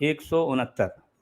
169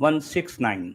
169।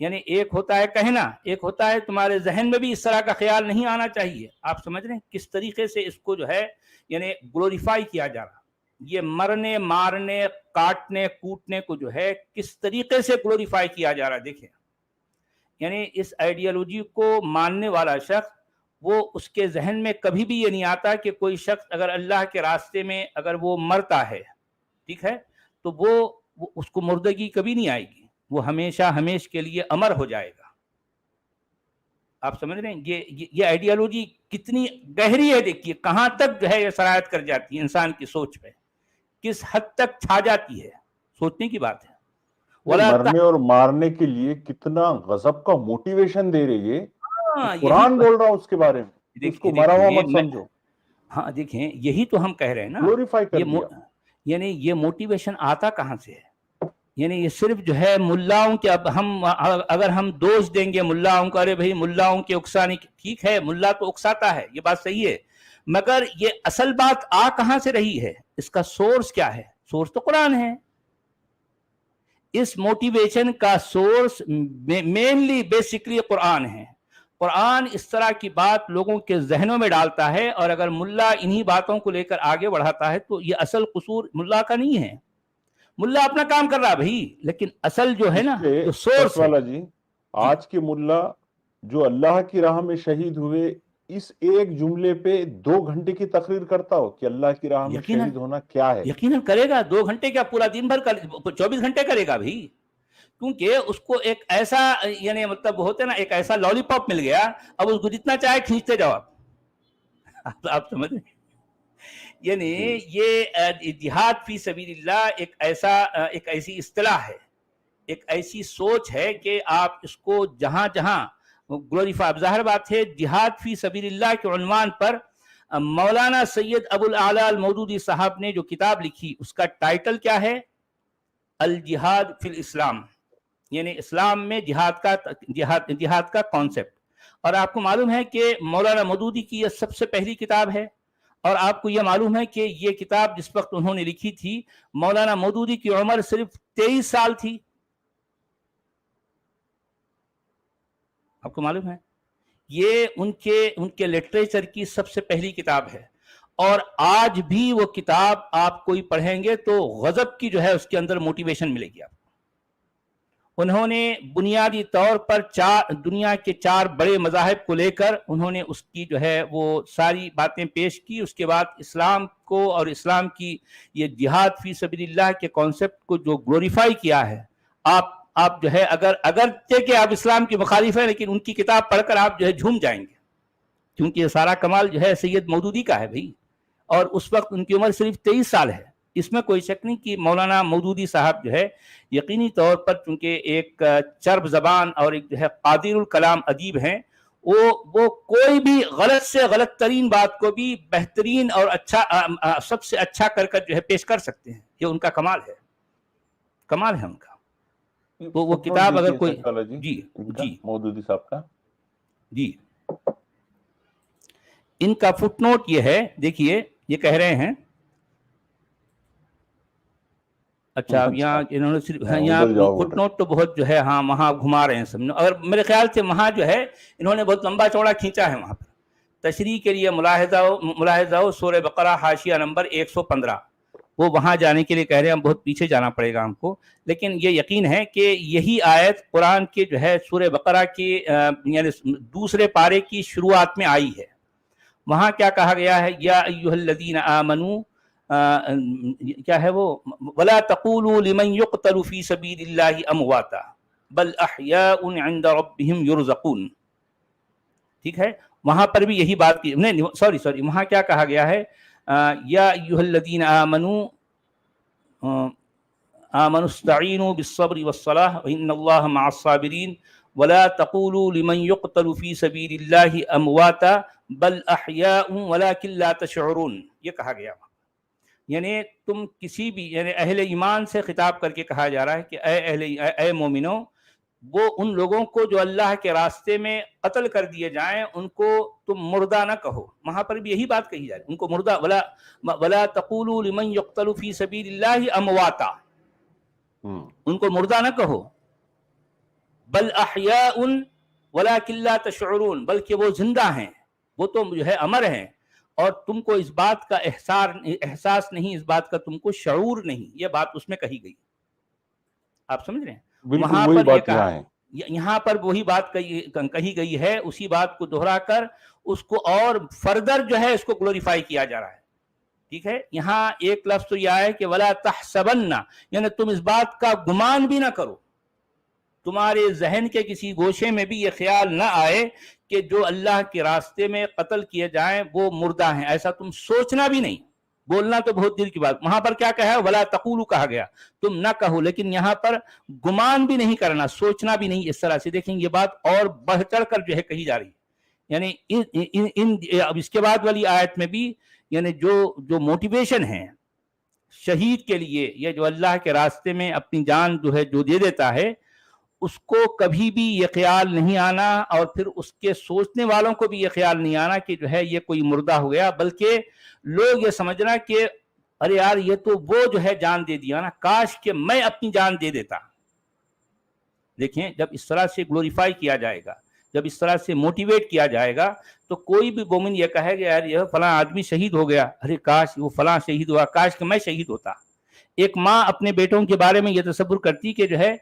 یعنی ایک ہوتا ہے کہنا، ایک ہوتا ہے تمہارے ذہن میں بھی اس طرح کا خیال نہیں آنا چاہیے. آپ سمجھ رہے ہیں کس طریقے سے اس کو جو ہے یعنی گلوریفائی کیا جا رہا. یہ مرنے مارنے کاٹنے کوٹنے کو جو ہے کس طریقے سے گلوریفائی کیا جا رہا ہے. دیکھیں یعنی اس آئیڈیالوجی کو ماننے والا شخص وہ اس کے ذہن میں کبھی بھی یہ نہیں آتا کہ کوئی شخص اگر اللہ کے راستے میں اگر وہ مرتا ہے ٹھیک ہے تو وہ اس کو مردگی کبھی نہیں آئے گی، وہ ہمیشہ ہمیش کے لیے امر ہو جائے گا. آپ سمجھ رہے ہیں یہ آئیڈیالوجی کتنی گہری ہے. دیکھیے کہاں تک جو ہے یہ سرایت کر جاتی ہے انسان کی سوچ پہ، کس حد تک چھا جاتی ہے. سوچنے کی بات ہے. مرنے اور مارنے کے لیے کتنا غضب کا موٹیویشن دے رہی ہے. قرآن بول رہا ہوں اس کے بارے میں، اس کو مرا ہوا مت سمجھو. ہاں دیکھیں یہی تو ہم کہہ رہے ہیں نا، گلوریفائی کر دیا. یعنی یہ موٹیویشن آتا کہاں سے ہے؟ یعنی یہ صرف جو ہے ملاؤں کے، اب ہم اگر ہم دوش دیں گے ملاؤں کو، ارے بھائی ملاؤں کے اکسانے، ٹھیک ہے ملا تو اکساتا ہے، یہ بات صحیح ہے، مگر یہ اصل بات آ کہاں سے رہی ہے؟ اس کا سورس کیا ہے؟ سورس تو قرآن ہے. اس موٹیویشن کا سورس مینلی بیسکلی قرآن ہے. قرآن اس طرح کی بات لوگوں کے ذہنوں میں ڈالتا ہے، اور اگر ملا انہی باتوں کو لے کر آگے بڑھاتا ہے تو یہ اصل قصور ملا کا نہیں ہے. ملا اپنا کام کر رہا بھائی، لیکن اصل جو ہے نا جو سورس والا جی آج کے ملا جو اللہ کی راہ میں شہید ہوئے، اس ایک جملے پہ 2 گھنٹے کی تقریر کرتا ہو کہ اللہ کی راہ میں شہید ہونا کیا ہے. یقیناً کرے گا. 2 گھنٹے کیا پورا دن بھر 24 گھنٹے کرے گا بھائی، کیونکہ اس کو ایک ایسا یعنی مطلب ہوتے نا ایک ایسا لالی پاپ مل گیا، اب اس کو جتنا چاہے کھینچتے جاؤ. آپ سمجھ رہے ہیں؟ یعنی یہ جہاد فی سبیل اللہ ایک ایسی اصطلاح ہے، ایک ایسی سوچ ہے کہ آپ اس کو جہاں جہاں گلوریفائی. ظاہر بات ہے جہاد فی سبیل اللہ کے عنوان پر مولانا سید ابو الاعلی المودودی صاحب نے جو کتاب لکھی اس کا ٹائٹل کیا ہے؟ الجہاد فی الاسلام، یعنی اسلام میں جہاد کا کانسیپٹ. اور آپ کو معلوم ہے کہ مولانا مودودی کی یہ سب سے پہلی کتاب ہے، اور آپ کو یہ معلوم ہے کہ یہ کتاب جس وقت انہوں نے لکھی تھی مولانا مودودی کی عمر صرف 23 سال تھی. آپ کو معلوم ہے یہ ان کے لٹریچر کی سب سے پہلی کتاب ہے، اور آج بھی وہ کتاب آپ کوئی پڑھیں گے تو غضب کی جو ہے اس کے اندر موٹیویشن ملے گی آپ کو. انہوں نے بنیادی طور پر دنیا کے 4 بڑے مذاہب کو لے کر انہوں نے اس کی جو ہے وہ ساری باتیں پیش کی. اس کے بعد اسلام کو اور اسلام کی یہ جہاد فی سبیل اللہ کے کانسیپٹ کو جو گلوریفائی کیا ہے. آپ جو ہے اگرچہ کہ آپ اسلام کے مخالف ہیں، لیکن ان کی کتاب پڑھ کر آپ جو ہے جھوم جائیں گے، کیونکہ یہ سارا کمال جو ہے سید مودودی کا ہے بھائی. اور اس وقت ان کی عمر صرف 23 سال ہے. اس میں کوئی شک نہیں کہ مولانا مودودی صاحب جو ہے یقینی طور پر چونکہ ایک چرب زبان اور ایک جو ہے قادر الکلام ادیب ہیں، وہ کوئی بھی غلط سے غلط ترین بات کو بھی بہترین اور اچھا سب سے اچھا کر جو ہے پیش کر سکتے ہیں. یہ ان کا کمال ہے ان کا. تو وہ کتاب اگر کوئی جی مودودی صاحب کا جی ان کا فٹ نوٹ یہ ہے، دیکھیے یہ کہہ رہے ہیں. اچھا یہاں انہوں نے صرف یہاں فٹ نوٹ تو بہت جو ہے ہاں وہاں گھما رہے ہیں سب نے، اور میرے خیال سے وہاں جو ہے انہوں نے بہت لمبا چوڑا کھینچا ہے. وہاں پر تشریح کے لیے ملاحظہ ہو سورہ بقرہ حاشیہ نمبر 115، وہ وہاں جانے کے لیے کہہ رہے ہیں. ہم بہت پیچھے جانا پڑے گا ہم کو، لیکن یہ یقین ہے کہ یہی آیت قرآن کے جو ہے سورہ بقرہ کی یعنی دوسرے پارے کی شروعات میں آئی ہے. وہاں کیا کہا گیا ہے؟ یا ایھا الذین آمنوا کیا ہے وہ ولا تقولوا لمن يقتل في سبيل الله امواتا بل احیاء عند ربهم يرزقون. ٹھیک ہے، وہاں پر بھی یہی بات کی نہیں سوری وہاں کیا کہا گیا ہے؟ یا ایھا الذین آمنوا استعینوا بالصبر والصلاة وان اللہ مع الصابرین ولا تقولوا لمن يقتل في سبيل الله امواتا بل احیاء ولكن لا تشعرون. یہ کہا گیا. یعنی تم کسی بھی یعنی اہل ایمان سے خطاب کر کے کہا جا رہا ہے کہ اے مومنو، وہ ان لوگوں کو جو اللہ کے راستے میں قتل کر دیے جائیں ان کو تم مردہ نہ کہو. وہاں پر بھی یہی بات کہی جا رہی ہے، ان کو مردہ ولا تقولوا لمن يقتل في سبيل الله امواتا، ان کو مردہ نہ کہو بل احیاء ولکن لا تشعرون، بلکہ وہ زندہ ہیں، وہ تو جو ہے امر ہیں، اور تم کو اس بات کا احساس نہیں، اس بات کا تم کو شعور نہیں. یہ بات اس میں کہی گئی. آپ سمجھ رہے ہیں؟ بالکل وہاں وہی پر یہ بات کہا، یہاں ہے. یہاں پر وہی بات کہی گئی ہے، اسی بات کو دہرا کر اس کو اور فردر جو ہے اس کو گلوریفائی کیا جا رہا ہے. ٹھیک ہے، یہاں ایک لفظ تو یہ ہے کہ ولا تحسبن، یعنی تم اس بات کا گمان بھی نہ کرو، تمہارے ذہن کے کسی گوشے میں بھی یہ خیال نہ آئے کہ جو اللہ کے راستے میں قتل کیے جائیں وہ مردہ ہیں. ایسا تم سوچنا بھی نہیں. بولنا تو بہت دل کی بات. وہاں پر کیا کہا ہے؟ ولا تقولوا کہا گیا، تم نہ کہو. لیکن یہاں پر گمان بھی نہیں کرنا، سوچنا بھی نہیں. اس طرح سے دیکھیں یہ بات اور بڑھ چڑھ کر جو ہے کہی جا رہی ہے. یعنی اب اس کے بعد والی آیت میں بھی یعنی جو موٹیویشن ہے شہید کے لیے، یہ جو اللہ کے راستے میں اپنی جان جو ہے جو دے دیتا ہے، اس کو کبھی بھی یہ خیال نہیں آنا، اور پھر اس کے سوچنے والوں کو بھی یہ خیال نہیں آنا کہ جو ہے یہ کوئی مردہ ہو گیا، بلکہ لوگ یہ سمجھنا کہ ارے یار یہ تو وہ جو ہے جان دے دیا نا، کاش کہ میں اپنی جان دے دیتا. دیکھیں جب اس طرح سے گلوریفائی کیا جائے گا، جب اس طرح سے موٹیویٹ کیا جائے گا، تو کوئی بھی مومن یہ کہے گا یار یہ فلاں آدمی شہید ہو گیا، ارے کاش وہ فلاں شہید ہوا، کاش کہ میں شہید ہوتا. ایک ماں اپنے بیٹوں کے بارے میں یہ تصور کرتی کہ جو ہے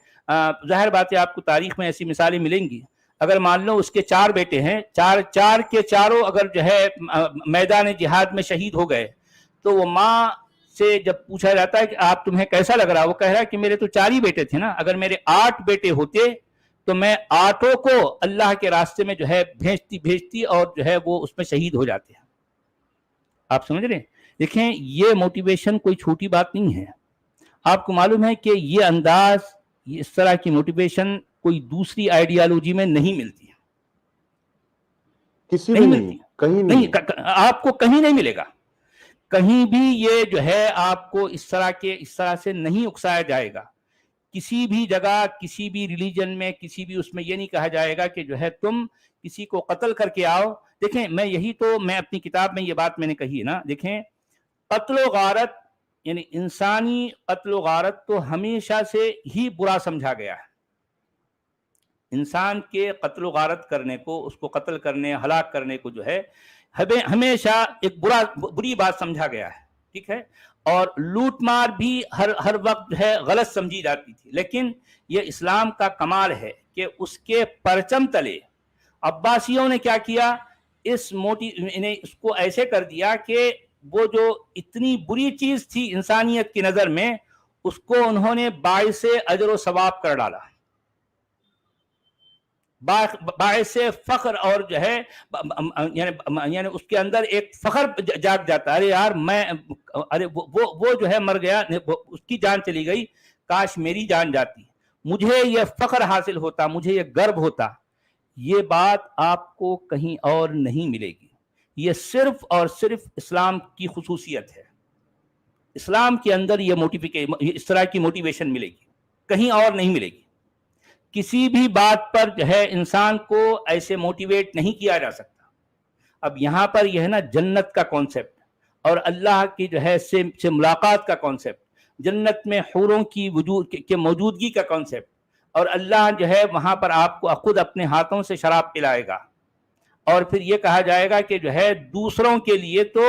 ظاہر بات ہے آپ کو تاریخ میں ایسی مثالیں ملیں گی. اگر مان لو اس کے 4 بیٹے ہیں، چار کے چاروں اگر جو ہے میدان جہاد میں شہید ہو گئے، تو وہ ماں سے جب پوچھا جاتا ہے کہ آپ تمہیں کیسا لگ رہا، وہ کہہ رہا ہے کہ میرے تو 4 ہی بیٹے تھے نا، اگر میرے 8 بیٹے ہوتے تو میں 8 کو اللہ کے راستے میں جو ہے بھیجتی اور جو ہے وہ اس میں شہید ہو جاتے ہیں. آپ سمجھ رہے ہیں؟ دیکھیں یہ موٹیویشن کوئی چھوٹی بات نہیں ہے. آپ کو معلوم ہے کہ یہ انداز، اس طرح کی موٹیویشن کوئی دوسری آئیڈیالوجی میں نہیں ملتی ہے. کسی نہیں بھی ملتی، نہیں، کہیں نہیں، نہیں. آپ کو کہیں نہیں ملے گا. کہیں بھی یہ جو ہے آپ کو اس طرح سے نہیں اکسایا جائے گا. کسی بھی جگہ، کسی بھی ریلیجن میں، کسی بھی اس میں یہ نہیں کہا جائے گا کہ جو ہے تم کسی کو قتل کر کے آؤ. دیکھیں میں اپنی کتاب میں یہ بات میں نے کہی ہے نا. دیکھیں قتل و غارت، یعنی انسانی قتل و غارت تو ہمیشہ سے ہی برا سمجھا گیا ہے. انسان کے قتل و غارت کرنے کو، اس کو قتل کرنے، ہلاک کرنے کو جو ہے ہمیشہ ایک بری بات سمجھا گیا ہے. ٹھیک ہے، اور لوٹ مار بھی ہر وقت ہے غلط سمجھی جاتی تھی. لیکن یہ اسلام کا کمال ہے کہ اس کے پرچم تلے عباسیوں نے کیا کیا، اس کو ایسے کر دیا کہ وہ جو اتنی بری چیز تھی انسانیت کی نظر میں، اس کو انہوں نے باعث اجر و ثواب کر ڈالا، باعث فخر، اور جو ہے یعنی اس کے اندر ایک فخر جاگ جاتا ہے. ارے یار ارے وہ جو ہے مر گیا، اس کی جان چلی گئی، کاش میری جان جاتی، مجھے یہ فخر حاصل ہوتا، مجھے یہ گرو ہوتا. یہ بات آپ کو کہیں اور نہیں ملے گی. یہ صرف اور صرف اسلام کی خصوصیت ہے. اسلام کے اندر یہ اس طرح کی موٹیویشن ملے گی، کہیں اور نہیں ملے گی. کسی بھی بات پر جو ہے انسان کو ایسے موٹیویٹ نہیں کیا جا سکتا. اب یہاں پر یہ ہے نا جنت کا کانسیپٹ، اور اللہ کی جو ہے سے ملاقات کا کانسیپٹ، جنت میں حوروں کی موجودگی کا کانسیپٹ، اور اللہ جو ہے وہاں پر آپ کو خود اپنے ہاتھوں سے شراب پلائے گا. اور پھر یہ کہا جائے گا کہ جو ہے دوسروں کے لیے تو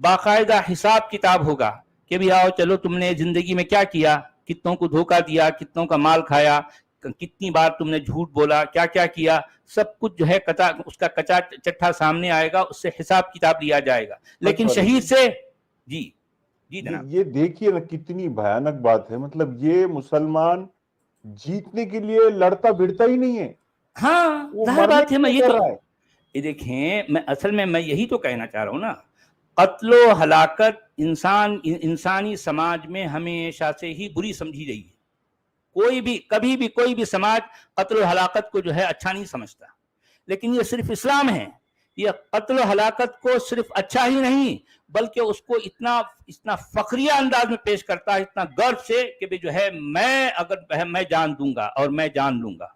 باقاعدہ حساب کتاب ہوگا کہ بھی آؤ چلو تم نے زندگی میں کیا کیا، کتنوں کو دھوکہ دیا، کتنوں کا مال کھایا، کتنی بار تم نے جھوٹ بولا، کیا کیا کیا، سب کچھ جو ہے اس کا کچا چٹھا سامنے آئے گا، اس سے حساب کتاب لیا جائے گا. لیکن شہید سے جی جناب، یہ دیکھیے نا کتنی بھیانک بات ہے. مطلب یہ مسلمان جیتنے کے لیے لڑتا بھڑتا ہی نہیں ہے، ہاں وہ ظاہر مرنے بات ہے. کے میں لیے یہ کر تو رہا ہے. دیکھیں اصل میں یہی تو کہنا چاہ رہا ہوں نا. قتل و ہلاکت انسانی سماج میں ہمیشہ سے ہی بری سمجھی گئی ہے. کبھی بھی کوئی بھی سماج قتل و ہلاکت کو جو ہے اچھا نہیں سمجھتا. لیکن یہ صرف اسلام ہے، یہ قتل و ہلاکت کو صرف اچھا ہی نہیں بلکہ اس کو اتنا فخریہ انداز میں پیش کرتا ہے، اتنا گرو سے کہ جو ہے میں جان دوں گا اور میں جان لوں گا.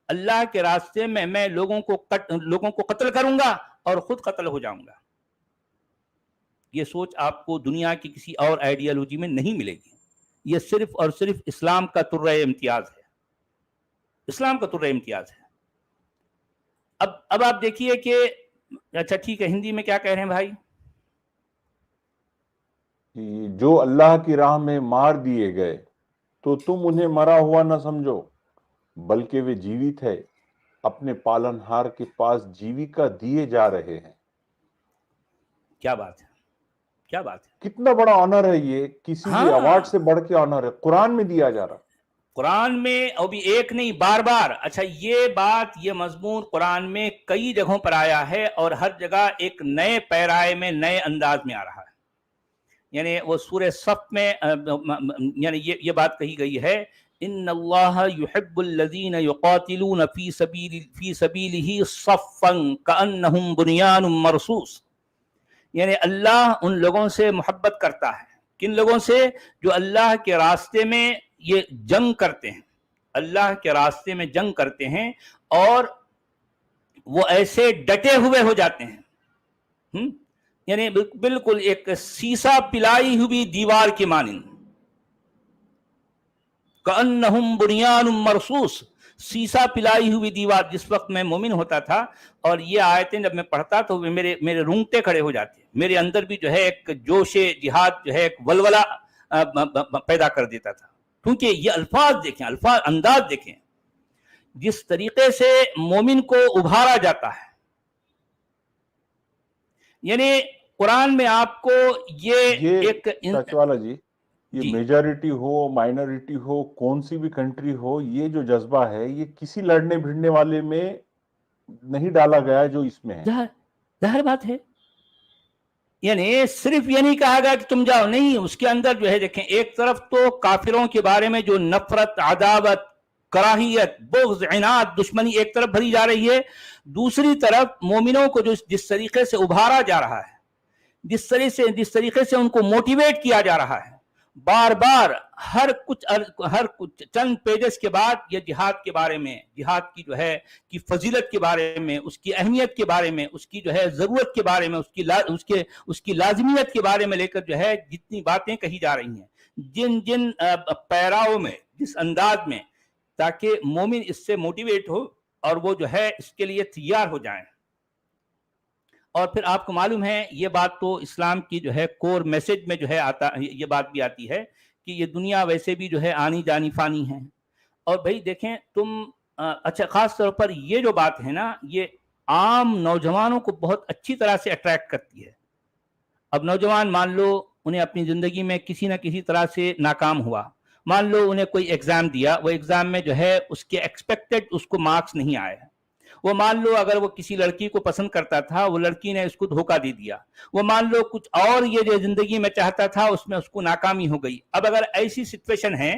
اللہ کے راستے میں میں لوگوں کو قتل کروں گا اور خود قتل ہو جاؤں گا. یہ سوچ آپ کو دنیا کی کسی اور آئیڈیالوجی میں نہیں ملے گی. یہ صرف اور صرف اسلام کا طرۂ امتیاز ہے. اسلام کا طرز امتیاز ہے۔ اب آپ دیکھیے کہ اچھا ٹھیک ہے، ہندی میں کیا کہہ رہے ہیں بھائی؟ جو اللہ کی راہ میں مار دیے گئے تو تم انہیں مرا ہوا نہ سمجھو، بلکہ وہ جیوت ہے، اپنے پالنہار کے پاس جیوکا دیے جا رہے ہیں۔ کیا بات ہے، کیا بات ہے! کتنا بڑا آنر ہے یہ، کسی بھی ایوارڈ سے بڑھ کے آنر ہے، قرآن میں دیا جا رہا۔ قرآن میں، اور بھی ایک نہیں، بار بار۔ اچھا یہ بات، یہ مضمون قرآن میں کئی جگہوں پر آیا ہے، اور ہر جگہ ایک نئے پیرائے میں، نئے انداز میں آ رہا ہے۔ یعنی وہ سورہ صف میں یعنی یہ بات کہی گئی ہے، ان اللہ یحب الذین یقاتلون فی سبیلہ صفا کأنہم بنیان مرصوص۔ یعنی اللہ ان لوگوں سے محبت کرتا ہے۔ کن لوگوں سے؟ جو اللہ کے راستے میں یہ جنگ کرتے ہیں، اللہ کے راستے میں جنگ کرتے ہیں، اور وہ ایسے ڈٹے ہوئے ہو جاتے ہیں، یعنی بالکل ایک سیسا پلائی ہوئی دیوار کی مانند، کأنہم بنیان مرصوص، سیسا پلائی ہوئی دیوار۔ جس وقت میں مومن ہوتا تھا اور یہ آیتیں جب میں پڑھتا تو میرے رونگٹے کھڑے ہو جاتے، میرے اندر بھی جو ہے ایک جوش جہاد جو ہے ایک ولولہ پیدا کر دیتا تھا، کیونکہ یہ الفاظ دیکھیں، الفاظ انداز دیکھیں، جس طریقے سے مومن کو ابھارا جاتا ہے۔ یعنی قرآن میں آپ کو یہ ایک سچ والا جی، یہ میجارٹی ہو مائنورٹی ہو کون سی بھی کنٹری ہو، یہ جو جذبہ ہے یہ کسی لڑنے بھیڑنے والے میں نہیں ڈالا گیا جو اس میں ہے۔ ظاہر بات ہے، یعنی صرف یہ نہیں کہا گیا کہ تم جاؤ، نہیں، اس کے اندر جو ہے دیکھیں، ایک طرف تو کافروں کے بارے میں جو نفرت، عداوت، کراہیت، بغض، عناد، دشمنی ایک طرف بھری جا رہی ہے، دوسری طرف مومنوں کو جس طریقے سے ابھارا جا رہا ہے، جس طریقے سے ان کو موٹیویٹ کیا جا رہا ہے، بار بار ہر کچھ چند پیجز کے بعد یہ جہاد کے بارے میں، جہاد کی جو ہے کی فضیلت کے بارے میں، اس کی اہمیت کے بارے میں، اس کی جو ہے ضرورت کے بارے میں، اس کی لازمیت کے بارے میں لے کر جو ہے جتنی باتیں کہی جا رہی ہیں، جن پیراؤں میں، جس انداز میں، تاکہ مومن اس سے موٹیویٹ ہو اور وہ جو ہے اس کے لیے تیار ہو جائیں۔ اور پھر آپ کو معلوم ہے یہ بات تو اسلام کی جو ہے کور میسج میں جو ہے یہ بات بھی آتی ہے کہ یہ دنیا ویسے بھی جو ہے آنی جانی فانی ہے۔ اور بھائی دیکھیں تم، اچھا خاص طور پر یہ جو بات ہے نا، یہ عام نوجوانوں کو بہت اچھی طرح سے اٹریکٹ کرتی ہے۔ اب نوجوان مان لو انہیں اپنی زندگی میں کسی نہ کسی طرح سے ناکام ہوا، مان لو انہیں کوئی ایگزام دیا، وہ ایگزام میں جو ہے اس کے ایکسپیکٹڈ اس کو مارکس نہیں آئے، وہ مان لو اگر وہ کسی لڑکی کو پسند کرتا تھا، وہ لڑکی نے اس کو دھوکہ دے دیا، وہ مان لو کچھ اور یہ جو زندگی میں چاہتا تھا اس میں اس کو ناکامی ہو گئی۔ اب اگر ایسی سچویشن ہے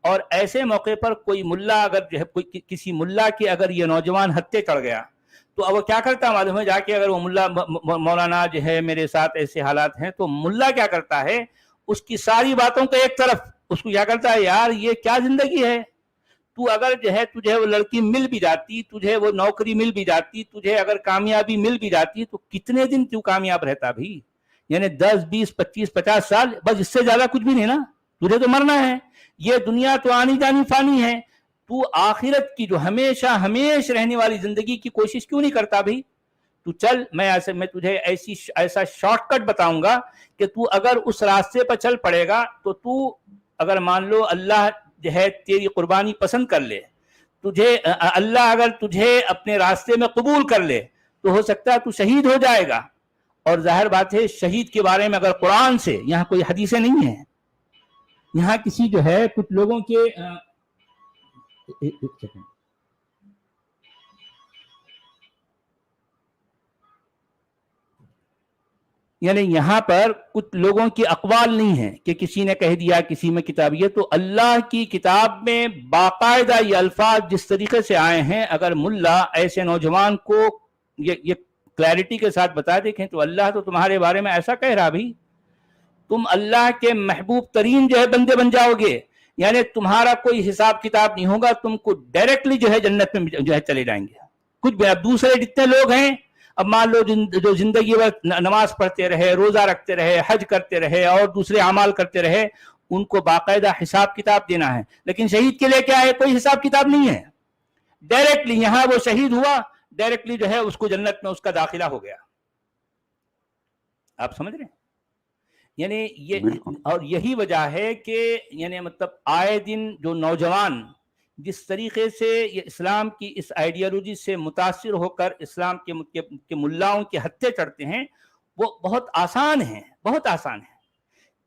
اور ایسے موقع پر کوئی ملا، اگر جو ہے کسی ملا کے اگر یہ نوجوان ہتھے چڑھ گیا تو اب وہ کیا کرتا معلوم ہے؟ جا کے اگر وہ ملا، مولانا جو ہے میرے ساتھ ایسے حالات ہیں، تو ملا کیا کرتا ہے؟ اس کی ساری باتوں کو ایک طرف، اس کو کیا کرتا ہے، یار یہ کیا زندگی ہے، تو اگر جو ہے تجھے وہ لڑکی مل بھی جاتی، تجھے وہ نوکری مل بھی جاتی، تجھے اگر کامیابی مل بھی جاتی، تو کتنے دن تو کامیاب رہتا بھی؟ یعنی 10 20 25 50 سال، بس اس سے زیادہ کچھ بھی نہیں نا، تجھے تو مرنا ہے، یہ دنیا تو آنی جانی فانی ہے، تو آخرت کی جو ہمیشہ ہمیشہ رہنے والی زندگی کی کوشش کیوں نہیں کرتا بھی؟ تو چل، میں تجھے ایسا شارٹ کٹ بتاؤں گا کہ تو اگر اس راستے پر چل پڑے گا تو اگر مان لو اللہ جو ہے تیری قربانی پسند کر لے، اللہ اگر تجھے اپنے راستے میں قبول کر لے، تو ہو سکتا ہے تو شہید ہو جائے گا۔ اور ظاہر بات ہے شہید کے بارے میں اگر قرآن سے، یہاں کوئی حدیثیں نہیں ہیں، یہاں کسی جو ہے کچھ لوگوں کے یعنی یہاں پر کچھ لوگوں کی اقوال نہیں ہیں کہ کسی نے کہہ دیا، کسی میں کتاب، یہ تو اللہ کی کتاب میں باقاعدہ یہ الفاظ جس طریقے سے آئے ہیں، اگر ملا ایسے نوجوان کو یہ کلیئرٹی کے ساتھ بتا دیکھیں تو اللہ تو تمہارے بارے میں ایسا کہہ رہا بھی، تم اللہ کے محبوب ترین جو ہے بندے بن جاؤ گے، یعنی تمہارا کوئی حساب کتاب نہیں ہوگا، تم کو ڈائریکٹلی جو ہے جنت میں جو ہے چلے جائیں گے۔ کچھ بھی، اب دوسرے جتنے لوگ ہیں، اب مان لو جو زندگی وقت نماز پڑھتے رہے، روزہ رکھتے رہے، حج کرتے رہے اور دوسرے اعمال کرتے رہے، ان کو باقاعدہ حساب کتاب دینا ہے، لیکن شہید کے لیے کیا ہے؟ کوئی حساب کتاب نہیں ہے۔ ڈائریکٹلی یہاں وہ شہید ہوا، ڈائریکٹلی جو ہے اس کو جنت میں اس کا داخلہ ہو گیا. آپ سمجھ رہے ہیں؟ یعنی یہ بالکل اور یہی وجہ ہے کہ یعنی مطلب آئے دن جو نوجوان جس طریقے سے یہ اسلام کی اس آئیڈیالوجی سے متاثر ہو کر اسلام کے ملاؤں کے ہتھے چڑھتے ہیں، وہ بہت آسان ہے، بہت آسان ہے.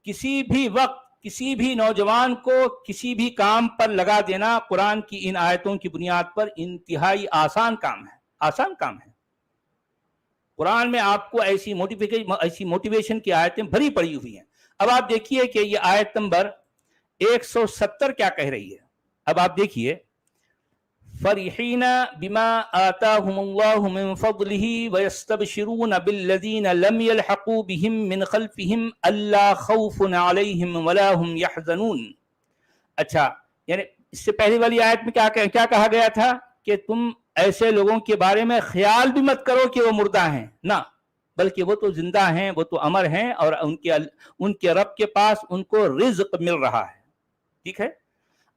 کسی بھی وقت کسی بھی نوجوان کو کسی بھی کام پر لگا دینا قرآن کی ان آیتوں کی بنیاد پر انتہائی آسان کام ہے، آسان کام ہے. قرآن میں آپ کو ایسی موٹیویشن کی آیتیں بھری پڑی ہوئی ہیں. اب آپ دیکھیے کہ یہ آیت نمبر 170 کیا کہہ رہی ہے. اب آپ دیکھیے، فرحین بما آتاهم اللہ من فضلہ ویستبشرون بالذین لم یلحقوا بهم من خلفهم الا خوف علیہم ولا هم یحزنون. اچھا، یعنی اس سے پہلی والی آیت میں کیا کہا گیا تھا کہ تم ایسے لوگوں کے بارے میں خیال بھی مت کرو کہ وہ مردہ ہیں، نہ، بلکہ وہ تو زندہ ہیں، وہ تو امر ہیں، اور ان کے رب کے پاس ان کو رزق مل رہا ہے. ٹھیک ہے.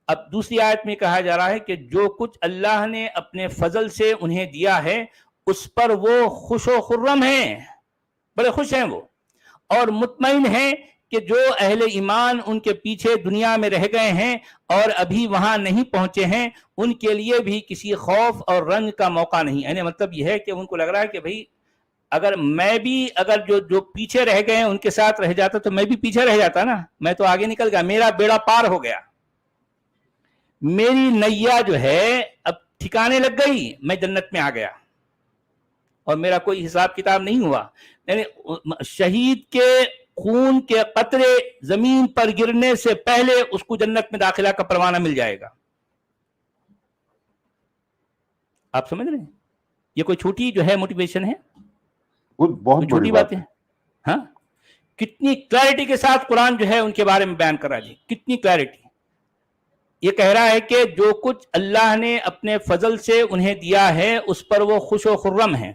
اب دوسری آیت میں کہا جا رہا ہے کہ جو کچھ اللہ نے اپنے فضل سے انہیں دیا ہے اس پر وہ خوش و خرم ہیں، بڑے خوش ہیں وہ، اور مطمئن ہیں کہ جو اہل ایمان ان کے پیچھے دنیا میں رہ گئے ہیں اور ابھی وہاں نہیں پہنچے ہیں، ان کے لیے بھی کسی خوف اور رنج کا موقع نہیں. یعنی مطلب یہ ہے کہ ان کو لگ رہا ہے کہ بھئی اگر میں بھی جو پیچھے رہ گئے ہیں ان کے ساتھ رہ جاتا تو میں بھی پیچھے رہ جاتا نا، میں تو آگے نکل گیا، میرا بیڑا پار ہو گیا، میری نیا جو ہے اب ٹھکانے لگ گئی، میں جنت میں آ گیا اور میرا کوئی حساب کتاب نہیں ہوا. یعنی شہید کے خون کے قطرے زمین پر گرنے سے پہلے اس کو جنت میں داخلہ کا پروانہ مل جائے گا. آپ سمجھ رہے ہیں؟ یہ کوئی چھوٹی جو ہے موٹیویشن ہے؟ بہت چھوٹی بات ہے. ہاں، کتنی کلیئرٹی کے ساتھ قرآن جو ہے ان کے بارے میں بیان کر رہا ہے. کتنی کلیئرٹی. یہ کہہ رہا ہے کہ جو کچھ اللہ نے اپنے فضل سے انہیں دیا ہے اس پر وہ خوش و خرم ہیں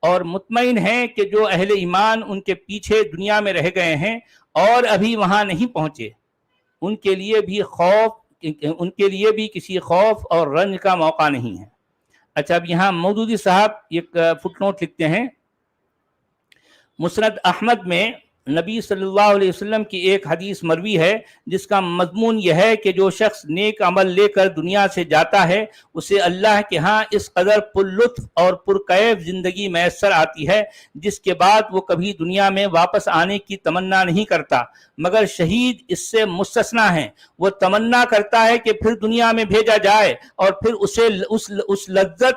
اور مطمئن ہیں کہ جو اہل ایمان ان کے پیچھے دنیا میں رہ گئے ہیں اور ابھی وہاں نہیں پہنچے، ان کے لیے بھی کسی خوف اور رنج کا موقع نہیں ہے. اچھا، اب یہاں مودودی صاحب ایک فٹ نوٹ لکھتے ہیں. مسند احمد میں نبی صلی اللہ علیہ وسلم کی ایک حدیث مروی ہے جس کا مضمون یہ ہے کہ جو شخص نیک عمل لے کر دنیا سے جاتا ہے اسے اللہ کے ہاں اس قدر پر لطف اور پرکیف زندگی میسر آتی ہے جس کے بعد وہ کبھی دنیا میں واپس آنے کی تمنا نہیں کرتا، مگر شہید اس سے مستثنا ہے. وہ تمنا کرتا ہے کہ پھر دنیا میں بھیجا جائے اور پھر اسے اس لذت،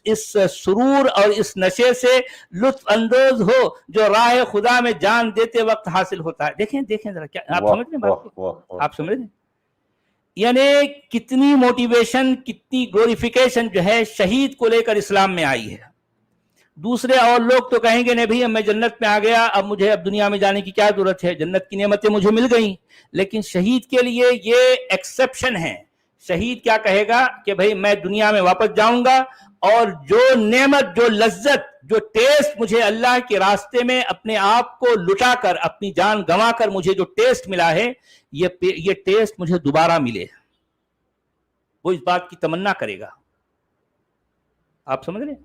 اس سرور اور اس نشے سے لطف اندوز ہو جو راہ خدا میں جان دیتے وقت حاصل ہوتا ہے. دیکھیں ذرا، کیا آپ سمجھ رہے ہیں بات کو؟ آپ سمجھ رہے ہیں؟ یعنی کتنی موٹیویشن، کتنی گلوریفیکیشن جو ہے شہید کو لے کر اسلام میں آئی ہے. دوسرے اور لوگ تو کہیں گے نہیں بھئی اب میں جنت میں آ گیا، اب مجھے دنیا میں جانے کی کیا ضرورت ہے، جنت کی نعمتیں مجھے مل گئیں. لیکن شہید کے لیے یہ ایکسیپشن ہے. شہید کیا کہے گا کہ بھئی میں دنیا میں واپس جاؤں گا اور جو نعمت، جو لذت، جو ٹیسٹ مجھے اللہ کے راستے میں اپنے آپ کو لٹا کر، اپنی جان گنوا کر مجھے جو ٹیسٹ ملا ہے، یہ ٹیسٹ مجھے دوبارہ ملے، وہ اس بات کی تمنا کرے گا. آپ سمجھ رہے ہیں؟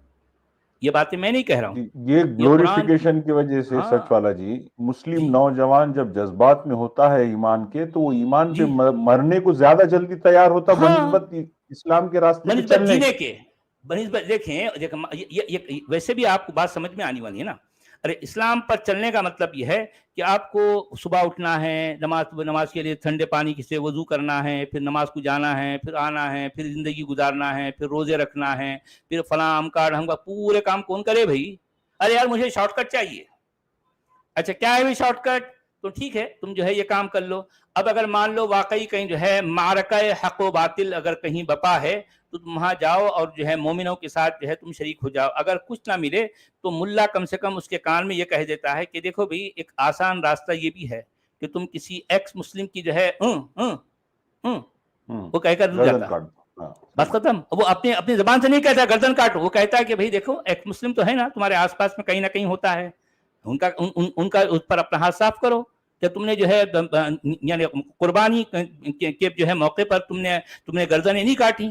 یہ باتیں میں نہیں کہہ رہا ہوں، یہ گلوریفیکیشن کی وجہ سے سچ والا جی مسلم نوجوان جب جذبات میں ہوتا ہے ایمان کے تو وہ ایمان پہ مرنے کو زیادہ جلدی تیار ہوتا بنسبت اسلام کے راستے پہ چلنے جینے کے. بنسبت دیکھیں ویسے بھی آپ کو بات سمجھ میں آنے والی ہے نا. ارے اسلام پر چلنے کا مطلب یہ ہے کہ آپ کو صبح اٹھنا ہے، نماز کے لیے ٹھنڈے پانی سے وضو کرنا ہے، پھر نماز کو جانا ہے، پھر آنا ہے، پھر زندگی گزارنا ہے، پھر روزے رکھنا ہے، پھر فلاں ہم کا پورے کام کون کرے بھائی؟ ارے یار مجھے شارٹ کٹ چاہیے. اچھا کیا ہے بھی شارٹ کٹ؟ تو ٹھیک ہے تم جو ہے یہ کام کر لو. اب اگر مان لو واقعی کہیں جو ہے معرکہ حق و باطل اگر کہیں بپا ہے تو تم وہاں جاؤ اور جو ہے مومنوں کے ساتھ جو ہے تم شریک ہو جاؤ. اگر کچھ نہ ملے تو ملا کم سے کم اس کے کان میں یہ کہہ دیتا ہے کہ دیکھو بھئی ایک آسان راستہ یہ بھی ہے کہ تم کسی ایکس مسلم کی جو ہے وہ کہہ کر جاتا، بس ختم. وہ اپنی زبان سے نہیں کہتا گردن کاٹو، وہ کہتا ہے کہ بھئی دیکھو ایک مسلم تو ہے نا تمہارے آس پاس میں کہیں نہ کہیں ہوتا ہے، ان کا اس پر اپنا ہاتھ صاف کرو کہ تم نے جو ہے یعنی قربانی کے جو ہے موقع پر تم نے گردنیں نہیں کاٹی،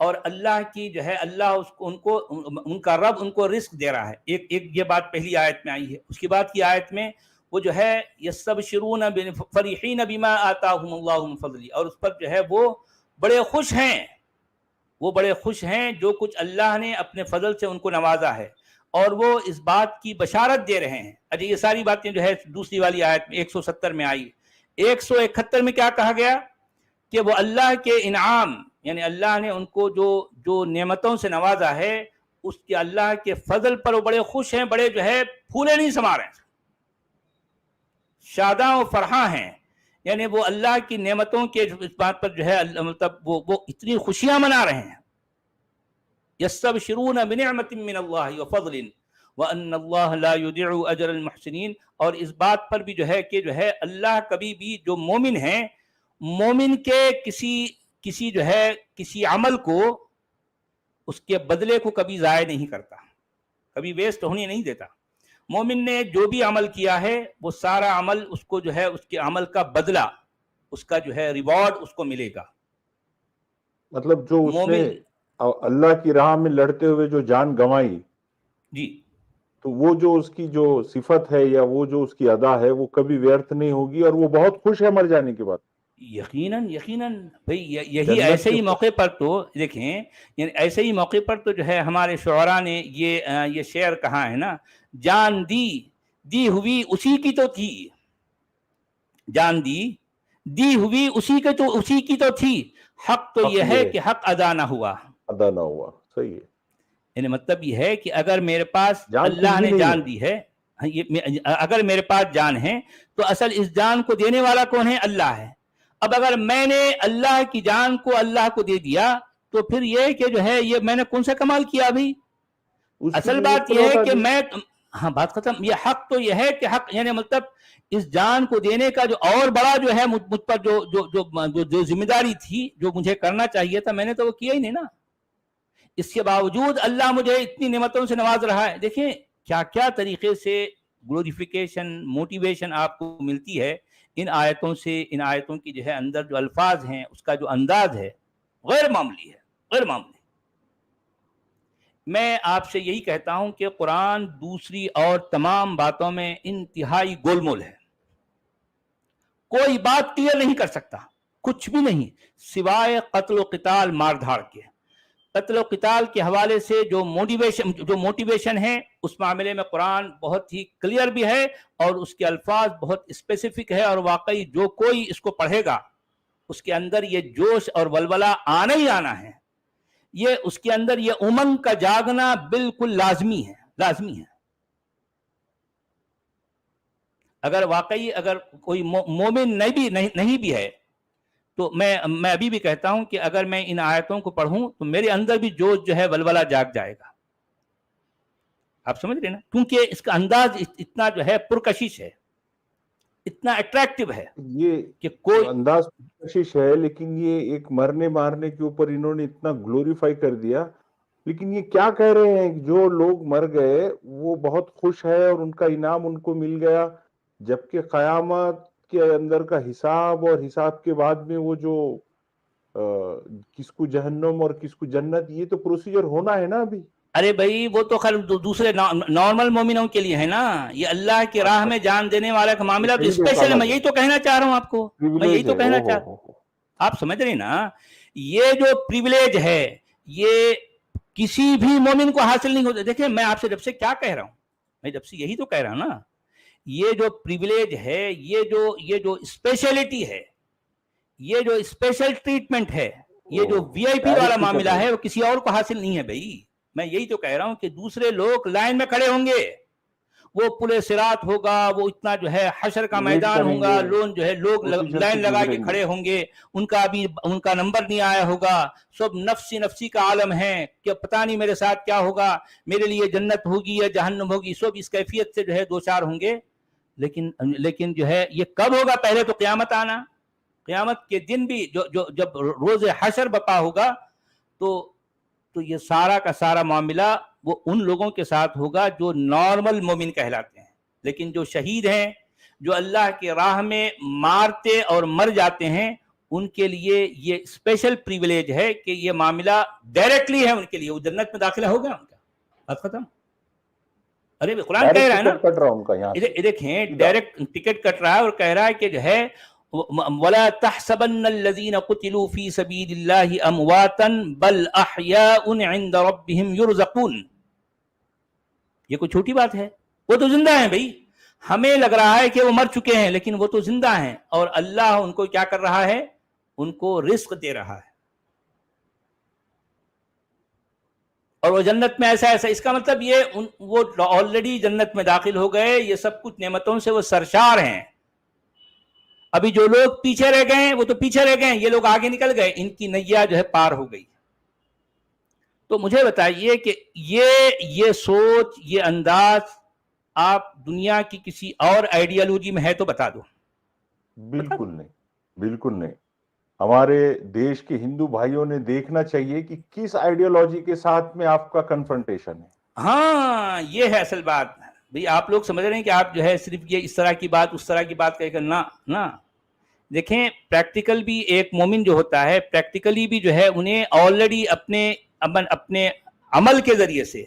اور اللہ کی جو ہے اللہ اس کو ان کا رب ان کو رزق دے رہا ہے. ایک یہ بات پہلی آیت میں آئی ہے. اس کے بعد کی آیت میں وہ جو ہے یستبشرون فرحین بما آتاہم اللہ من فضلہ، اور اس پر جو ہے وہ بڑے خوش ہیں، وہ بڑے خوش ہیں جو کچھ اللہ نے اپنے فضل سے ان کو نوازا ہے، اور وہ اس بات کی بشارت دے رہے ہیں. اچھا یہ ساری باتیں جو ہے دوسری والی آیت میں 170 میں آئی. 171 میں کیا کہا گیا کہ وہ اللہ کے انعام، یعنی اللہ نے ان کو جو نعمتوں سے نوازا ہے اس کے اللہ کے فضل پر وہ بڑے خوش ہیں، بڑے جو ہے پھولے نہیں سما رہے ہیں، شاداں و فرحاں ہیں. یعنی وہ اللہ کی نعمتوں کے اس بات پر جو ہے مطلب وہ اتنی خوشیاں منا رہے ہیں. یستبشرون بنعمت من اللہ وفضل وان اللہ لا یضیع اجر المحسنین. اور اس بات پر بھی جو ہے کہ جو ہے اللہ کبھی بھی جو مومن ہیں، مومن کے کسی جو ہے کسی عمل کو اس کے بدلے کو کبھی ضائع نہیں کرتا، کبھی ویسٹ ہونے نہیں دیتا. مومن نے جو بھی عمل کیا ہے وہ سارا عمل اس کو جو ہے اس کے عمل کا بدلہ، اس کا جو ہے ریوارڈ اس کو ملے گا. مطلب جو اس نے مومن اللہ کی راہ میں لڑتے ہوئے جو جان گنوائی، جی تو وہ جو اس کی جو صفت ہے یا وہ جو اس کی ادا ہے وہ کبھی ویرتھ نہیں ہوگی، اور وہ بہت خوش ہے مر جانے کے بعد. یقیناً بھئی یہی جنت ایسے ہی کے موقع پر تو دیکھیں، یعنی ایسے ہی موقع پر تو جو ہے ہمارے شعراء نے یہ شعر کہا ہے نا، جان دی ہوئی اسی کی تو تھی، جان دی ہوئی اسی کی تو تھی، حق تو یہ ہے کہ حق ادا نہ ہوا. ادا نہ ہوا، صحیح ہے. یعنی مطلب یہ ہے کہ اگر میرے پاس جان اللہ کچھ بھی نے نہیں جان ہے. دی ہے، اگر میرے پاس جان ہے تو اصل اس جان کو دینے والا کون ہے؟ اللہ ہے. اب اگر میں نے اللہ کی جان کو اللہ کو دے دیا تو پھر یہ کہ جو ہے یہ میں نے کون سا کمال کیا ابھی؟ اس کی اصل ضرورت بات تو یہ ہے لوٹا کہ دی. میں ہاں بات ختم. یہ حق تو یہ ہے کہ حق یعنی مطلب اس جان کو دینے کا جو اور بڑا جو ہے مجھ پر جو ذمہ داری تھی، جو مجھے کرنا چاہیے تھا، میں نے تو وہ کیا ہی نہیں نا. اس کے باوجود اللہ مجھے اتنی نعمتوں سے نواز رہا ہے. دیکھیں کیا کیا طریقے سے گلوریفیکیشن، موٹیویشن آپ کو ملتی ہے ان آیتوں سے. ان آیتوں کی جو ہے اندر جو الفاظ ہیں، اس کا جو انداز ہے غیر معمولی ہے، غیر معمولی. میں آپ سے یہی کہتا ہوں کہ قرآن دوسری اور تمام باتوں میں انتہائی گول مول ہے. کوئی بات کلیئر نہیں کر سکتا، کچھ بھی نہیں، سوائے قتل و قتال، مار دھاڑ کے. قتل و قتال کے حوالے سے جو موٹیویشن ہے اس معاملے میں قرآن بہت ہی کلیئر بھی ہے، اور اس کے الفاظ بہت اسپیسیفک ہے، اور واقعی جو کوئی اس کو پڑھے گا اس کے اندر یہ جوش اور ولولہ آنا ہی آنا ہے. یہ اس کے اندر یہ امنگ کا جاگنا بالکل لازمی ہے، لازمی ہے. اگر واقعی اگر کوئی مومن نہیں بھی ہے تو میں ابھی بھی کہتا ہوں کہ اگر میں ان آیتوں کو پڑھوں تو میرے اندر بھی جوش جو ہے ولولہ جاگ جائے گا. آپ سمجھ رہے ہیں نا؟ کیونکہ اس کا انداز اتنا جو ہے پرکشش ہے، اتنا اٹریکٹیو ہے یہ کہ کوئی انداز کوشش ہے، لیکن یہ ایک مرنے مارنے کے اوپر انہوں نے اتنا گلوریفائی کر دیا. لیکن یہ کیا کہہ رہے ہیں کہ جو لوگ مر گئے وہ بہت خوش ہے اور ان کا انعام ان کو مل گیا، جبکہ قیامت کے اندر کا حساب اور حساب کے بعد میں وہ جو کس کو جہنم اور کس کو جنت، یہ تو پروسیجر ہونا ہے نا ابھی. ارے بھائی وہ تو خیر دوسرے نارمل مومنوں کے لیے ہے نا. یہ اللہ کی راہ میں جان دینے والا کا معاملہ تو اسپیشل ہے. میں یہی تو کہنا چاہ رہا ہوں آپ کو، میں یہی تو کہنا چاہ رہا ہوں. آپ سمجھ رہے نا؟ یہ جو پریویلیج ہے یہ کسی بھی مومن کو حاصل نہیں ہوتا. دیکھیں میں آپ سے جب سے کیا کہہ رہا ہوں، میں جب سے یہی تو کہہ رہا ہوں نا، یہ جو پریویلیج ہے، یہ جو اسپیشلٹی ہے، یہ جو اسپیشل ٹریٹمنٹ ہے، یہ جو وی آئی پی والا معاملہ ہے، وہ کسی اور کو حاصل نہیں ہے بھائی. میں یہی تو کہہ رہا ہوں کہ دوسرے لوگ لائن میں کھڑے ہوں گے، وہ پلے صراط ہوگا، وہ اتنا جو ہے حشر کا میدان ہوگا، لوگ لائن لگا کے کھڑے ہوں گے، ان کا نمبر نہیں آیا ہوگا، سب نفسی کا عالم ہے کہ پتہ نہیں میرے ساتھ کیا ہوگا، میرے لیے جنت ہوگی یا جہنم ہوگی، سب اس کیفیت سے جو ہے دو چار ہوں گے. لیکن جو ہے یہ کب ہوگا؟ پہلے تو قیامت آنا. قیامت کے دن بھی جب روز حشر بپا ہوگا تو یہ سارا کا سارا معاملہ وہ ان لوگوں کے ساتھ ہوگا جو نارمل مومن کہلاتے ہیں. لیکن جو شہید ہیں، جو اللہ کی راہ میں مارتے اور مر جاتے ہیں، ان کے لیے یہ اسپیشل پریویلیج ہے کہ یہ معاملہ ڈائریکٹلی ہے ان کے لیے, وہ جنت میں داخلہ ہو گیا ان کا, بات ختم. ارے قرآن کہہ رہا ہے نا, کٹ رہا ان کا یہاں سے دیکھیں ڈائریکٹ ٹکٹ کٹ رہا ہے اور کہہ رہا ہے کہ جو ہے وَلَا تَحْسَبَنَّ الَّذِينَ قُتِلُوا فِي سَبِيلِ اللَّهِ أَمْوَاتًا بَلْ أَحْيَاءٌ عِنْدَ رَبِّهِمْ يُرْزَقُونَ. یہ کوئی چھوٹی بات ہے, وہ تو زندہ ہیں بھائی. ہمیں لگ رہا ہے کہ وہ مر چکے ہیں, لیکن وہ تو زندہ ہیں, اور اللہ ان کو کیا کر رہا ہے, ان کو رزق دے رہا ہے, اور وہ جنت میں ایسا. اس کا مطلب یہ وہ آلریڈی جنت میں داخل ہو گئے, یہ سب کچھ نعمتوں سے وہ سرشار ہیں. ابھی جو لوگ پیچھے رہ گئے ہیں وہ تو پیچھے رہ گئے ہیں, یہ لوگ آگے نکل گئے, ان کی نیا جو ہے پار ہو گئی. تو مجھے بتائیے کہ یہ سوچ, یہ انداز آپ دنیا کی کسی اور آئیڈیالوجی میں ہے تو بتا دو. بالکل نہیں, بالکل نہیں. ہمارے دیش کے ہندو بھائیوں نے دیکھنا چاہیے کہ کس آئیڈیالوجی کے ساتھ میں آپ کا کنفرنٹیشن ہے. ہاں یہ ہے اصل بات بھئی. آپ لوگ سمجھ رہے ہیں کہ آپ جو ہے صرف یہ اس طرح کی بات اس طرح کی بات کہہ کر نہ دیکھیں. پریکٹیکل بھی ایک مومن جو ہوتا ہے, پریکٹیکلی بھی جو ہے انہیں آلریڈی اپنے عمل کے ذریعے سے,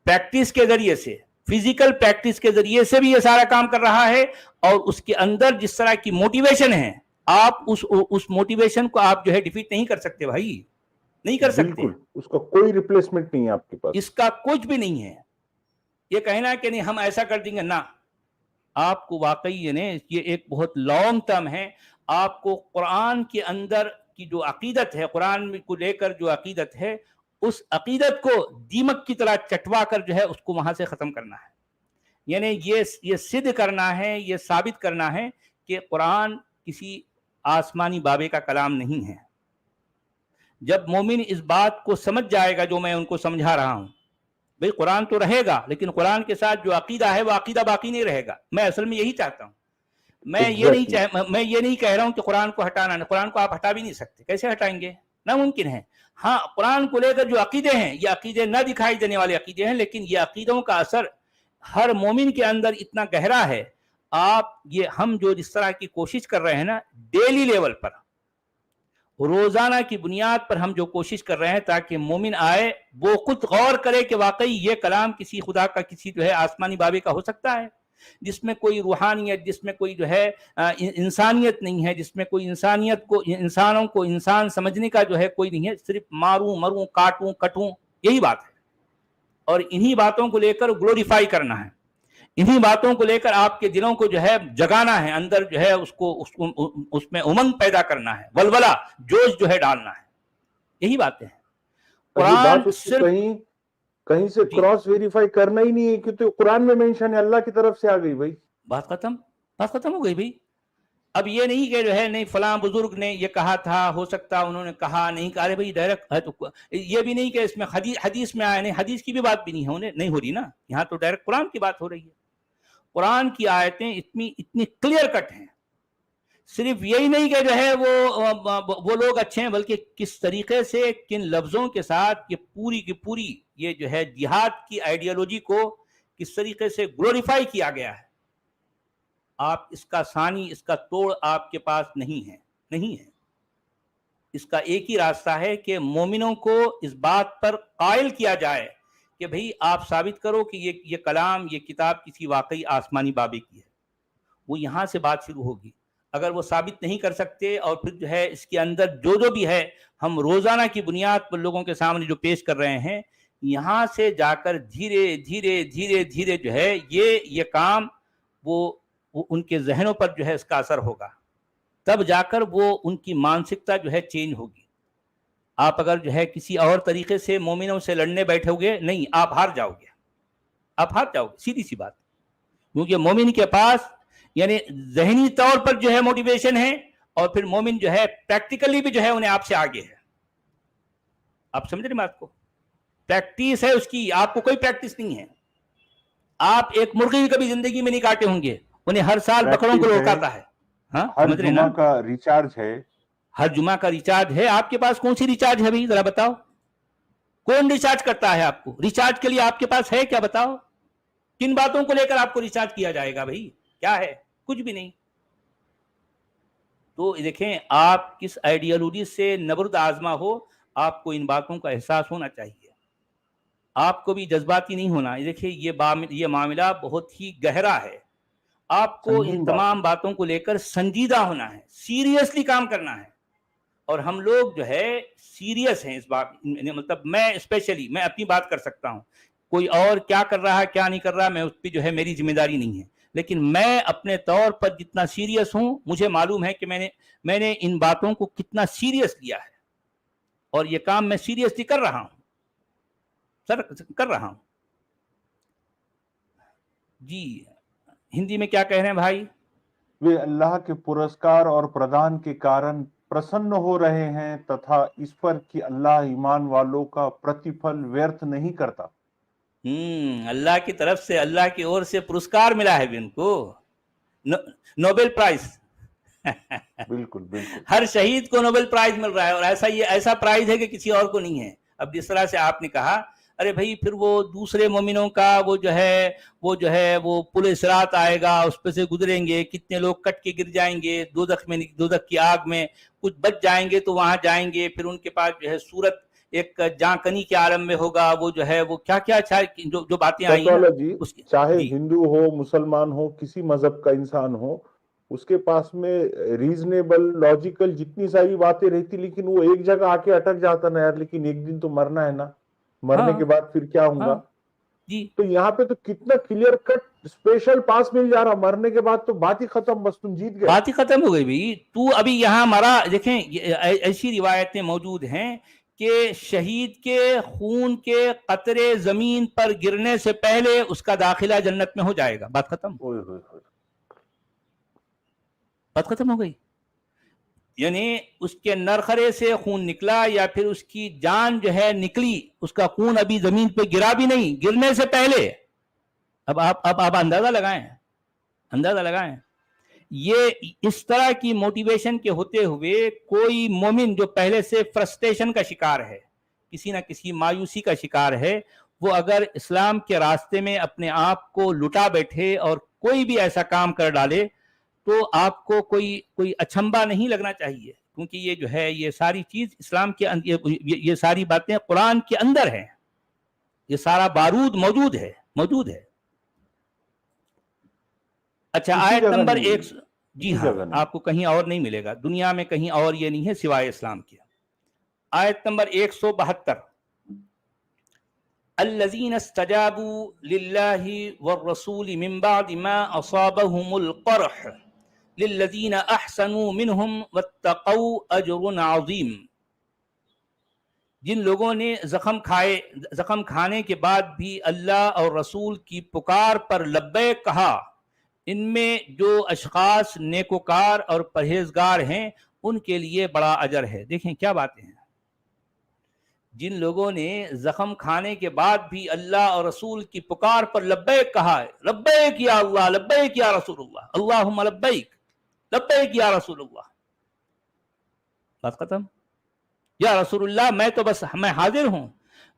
پریکٹس کے ذریعے سے, فزیکل پریکٹس کے ذریعے سے بھی یہ سارا کام کر رہا ہے. اور اس کے اندر جس طرح کی موٹیویشن ہے, آپ اس موٹیویشن کو آپ جو ہے ڈیفیٹ نہیں کر سکتے بھائی, نہیں کر سکتے. بالکل, اس کا کوئی ریپلیسمنٹ نہیں ہے آپ کے پاس, اس کا کچھ بھی نہیں ہے. یہ کہنا کہ نہیں ہم ایسا کر دیں گے, نہ. آپ کو واقعی یہ ایک بہت لانگ ٹرم ہے. آپ کو قرآن کے اندر کی جو عقیدت ہے, قرآن کو لے کر جو عقیدت ہے, اس عقیدت کو دیمک کی طرح چٹوا کر جو ہے اس کو وہاں سے ختم کرنا ہے. یعنی یہ سدھ کرنا ہے, یہ ثابت کرنا ہے کہ قرآن کسی آسمانی بابے کا کلام نہیں ہے. جب مومن اس بات کو سمجھ جائے گا جو میں ان کو سمجھا رہا ہوں, بھئی قرآن تو رہے گا, لیکن قرآن کے ساتھ جو عقیدہ ہے وہ عقیدہ باقی نہیں رہے گا. میں اصل میں یہی چاہتا ہوں. میں یہ نہیں کہہ رہا ہوں کہ قرآن کو ہٹانا, قرآن کو آپ ہٹا بھی نہیں سکتے. کیسے ہٹائیں گے, ناممکن ہے. ہاں قرآن کو لے کر جو عقیدے ہیں, یہ عقیدے نہ دکھائی دینے والے عقیدے ہیں, لیکن یہ عقیدوں کا اثر ہر مومن کے اندر اتنا گہرا ہے. ہم جو جس طرح کی کوشش کر رہے ہیں نا, ڈیلی لیول پر, روزانہ کی بنیاد پر ہم جو کوشش کر رہے ہیں تاکہ مومن آئے, وہ خود غور کرے کہ واقعی یہ کلام کسی خدا کا, کسی جو ہے آسمانی بابے کا ہو سکتا ہے, جس میں کوئی روحانیت, جس میں کوئی جو ہے انسانیت نہیں ہے, جس میں کوئی انسانوں کو انسان سمجھنے کا جو ہے کوئی نہیں ہے, صرف ماروں مروں کاٹوں کٹوں, یہی بات ہے. اور انہی باتوں کو لے کر گلوریفائی کرنا ہے, انہی باتوں کو لے کر آپ کے دلوں کو جو ہے جگانا ہے, اندر جو ہے اس میں امنگ پیدا کرنا ہے, ولولہ جوش جو ہے ڈالنا ہے. یہی باتیں ہیں. قرآن صرف کہیں سے کراس ویریفائی کرنا ہی نہیں ہے, کیونکہ قرآن میں مینشن ہے, اللہ کی طرف سے آ گئی بھائی, بات ختم ہو گئی بھائی. اب یہ نہیں کہ جو ہے نہیں فلاں بزرگ نے یہ کہا تھا, ہو سکتا انہوں نے کہا, نہیں کہا. ارے بھائی ڈائریکٹ ہے. تو یہ بھی نہیں کہ اس میں حدیث میں آیا, نہیں حدیث کی بھی بات بھی نہیں ہو رہی نا, یہاں تو ڈائریکٹ قرآن کی بات ہو رہی ہے. قرآن کی آیتیں اتنی کلیئر کٹ ہیں. صرف یہی نہیں کہ جو ہے وہ لوگ اچھے ہیں, بلکہ کس طریقے سے, کن لفظوں کے ساتھ یہ پوری کی پوری یہ جو ہے جہاد کی آئیڈیالوجی کو کس طریقے سے گلوریفائی کیا گیا ہے. آپ اس کا ثانی, اس کا توڑ آپ کے پاس نہیں ہے. اس کا ایک ہی راستہ ہے کہ مومنوں کو اس بات پر قائل کیا جائے کہ بھئی آپ ثابت کرو کہ یہ کلام, یہ کتاب کسی واقعی آسمانی بابے کی ہے. وہ یہاں سے بات شروع ہوگی. اگر وہ ثابت نہیں کر سکتے, اور پھر جو ہے اس کے اندر جو بھی ہے ہم روزانہ کی بنیاد پر لوگوں کے سامنے جو پیش کر رہے ہیں, یہاں سے جا کر دھیرے دھیرے جو ہے یہ کام وہ ان کے ذہنوں پر جو ہے اس کا اثر ہوگا. تب جا کر وہ ان کی مانسکتا جو ہے چینج ہوگی. آپ اگر جو ہے کسی اور طریقے سے مومنوں سے لڑنے بیٹھو گے, نہیں, آپ ہار جاؤ گے, سیدھی سی بات. کیونکہ مومن کے پاس یعنی ذہنی طور پر جو ہے موٹیویشن ہے, اور پھر مومن جو ہے پریکٹیکلی بھی جو ہے انہیں آپ سے آگے ہے. آپ سمجھ رہے بات کو, پریکٹس ہے اس کی, آپ کو کوئی پریکٹس نہیں ہے. آپ ایک مرغی کبھی زندگی میں نہیں کاٹے ہوں گے, انہیں ہر سال بکروں کو لوٹاتا ہے. ہاں ہر جمعہ کا ریچارج ہے, ہر جمعہ کا ریچارج ہے. آپ کے پاس کون سی ریچارج ہے بھائی, ذرا بتاؤ. کون ریچارج کرتا ہے آپ کو؟ ریچارج کے لیے آپ کے پاس ہے کیا, بتاؤ. کن باتوں کو لے کر آپ کو ریچارج کیا جائے گا بھائی, کیا ہے؟ کچھ بھی نہیں. تو دیکھیں آپ کس آئیڈیالوجی سے نبرد آزما ہو، آپ کو ان باتوں کا احساس ہونا چاہیے، آپ کو بھی جذباتی نہیں ہونا. دیکھیں یہ معاملہ بہت ہی گہرا ہے، آپ کو ان سنگین بات تمام ہے. باتوں کو لے کر سنجیدہ ہونا ہے، سیریسلی کام کرنا ہے. اور ہم لوگ جو ہے سیریس ہیں اس بات، مطلب میں اسپیشلی میں اپنی بات کر سکتا ہوں، کوئی اور کیا کر رہا ہے کیا نہیں کر رہا میں اس پہ جو ہے میری ذمہ داری نہیں ہے، لیکن میں اپنے طور پر جتنا سیریس ہوں مجھے معلوم ہے کہ میں نے ان باتوں کو کتنا سیریس لیا ہے، اور یہ کام میں سیریسلی کر رہا ہوں، سر کر رہا ہوں. جی ہندی میں کیا کہہ رہے ہیں بھائی؟ وہ اللہ کے پرسکار اور پردان کے کارن پرسن ہو رہے ہیں تتھا اس پر کہ اللہ ایمان والوں کا پرتیفل ویرتھ نہیں کرتا. اللہ کی طرف سے، اللہ کی اور سے پرسکار ملا ہے بھی ان کو، نوبل پرائز. بالکل بالکل. ہر شہید کو نوبل پرائز مل رہا ہے، اور ایسا پرائز ہے کہ کسی اور کو نہیں ہے. اب جس طرح سے آپ نے کہا، ارے بھائی پھر وہ دوسرے مومنوں کا وہ جو ہے وہ پل صراط آئے گا، اس پہ سے گزریں گے، کتنے لوگ کٹ کے گر جائیں گے دوزخ کی آگ میں، کچھ بچ جائیں گے تو وہاں جائیں گے، پھر ان کے پاس جو ہے صورت ایک جانکنی کے عالم میں ہوگا، وہ جو ہے وہ کیا کیا جو باتیں آئی نا پیتھولوجی، اس کی. چاہے جی ہندو ہو مسلمان ہو کسی مذہب کا انسان ہو، اس کے پاس میں ریزنیبل لاجیکل جتنی ساری باتیں رہتی، لیکن وہ ایک جگہ آ کے اٹک جاتا نا یار، لیکن ایک دن تو مرنا ہے نا، مرنے ہاں کے بعد پھر کیا ہاں ہوگا. جی تو یہاں پہ تو کتنا کلیئر کٹ اسپیشل پاس مل جا رہا، مرنے کے بعد تو بات ہی ختم، بس تم جیت گئے. بات ہی ختم ہو گئی بھائی. تو ابھی یہاں مرا، دیکھیں ایسی روایتیں موجود ہیں کہ شہید کے خون کے قطرے زمین پر گرنے سے پہلے اس کا داخلہ جنت میں ہو جائے گا. بات ختم، اوئے ہوئے ہوئے. بات ختم ہو گئی. یعنی اس کے نرخرے سے خون نکلا یا پھر اس کی جان جو ہے نکلی، اس کا خون ابھی زمین پہ گرا بھی نہیں، گرنے سے پہلے. اب آپ اندازہ لگائیں. یہ اس طرح کی موٹیویشن کے ہوتے ہوئے کوئی مومن جو پہلے سے فرسٹریشن کا شکار ہے، کسی نہ کسی مایوسی کا شکار ہے، وہ اگر اسلام کے راستے میں اپنے آپ کو لٹا بیٹھے اور کوئی بھی ایسا کام کر ڈالے تو آپ کو کوئی اچھمبا نہیں لگنا چاہیے، کیونکہ یہ جو ہے یہ ساری چیز اسلام کے یہ ساری باتیں قرآن کے اندر ہیں، یہ سارا بارود موجود ہے. اچھا کسی آیت جگہ نمبر نہیں 1، ملی، جی کسی ہاں جگہ نہیں. آپ کو کہیں اور نہیں ملے گا، دنیا میں کہیں اور یہ نہیں ہے سوائے اسلام کے. آیت نمبر 172، الذین استجابوا للہ والرسول من بعد ما اصابهم القرح للذین احسنوا منہم واتقوا اجر عظیم. جن لوگوں نے زخم کھانے کے بعد بھی اللہ اور رسول کی پکار پر لبیک کہا، ان میں جو اشخاص نیکوکار اور پرہیزگار ہیں ان کے لیے بڑا اجر ہے. دیکھیں کیا باتیں ہیں. جن لوگوں نے زخم کھانے کے بعد بھی اللہ اور رسول کی پکار پر لبیک کہا ہے، لبیک یا اللہ، لبیک یا رسول اللہ، اللہم لبیک، لبیک یا رسول اللہ. بات ختم. یا رسول اللہ میں حاضر ہوں،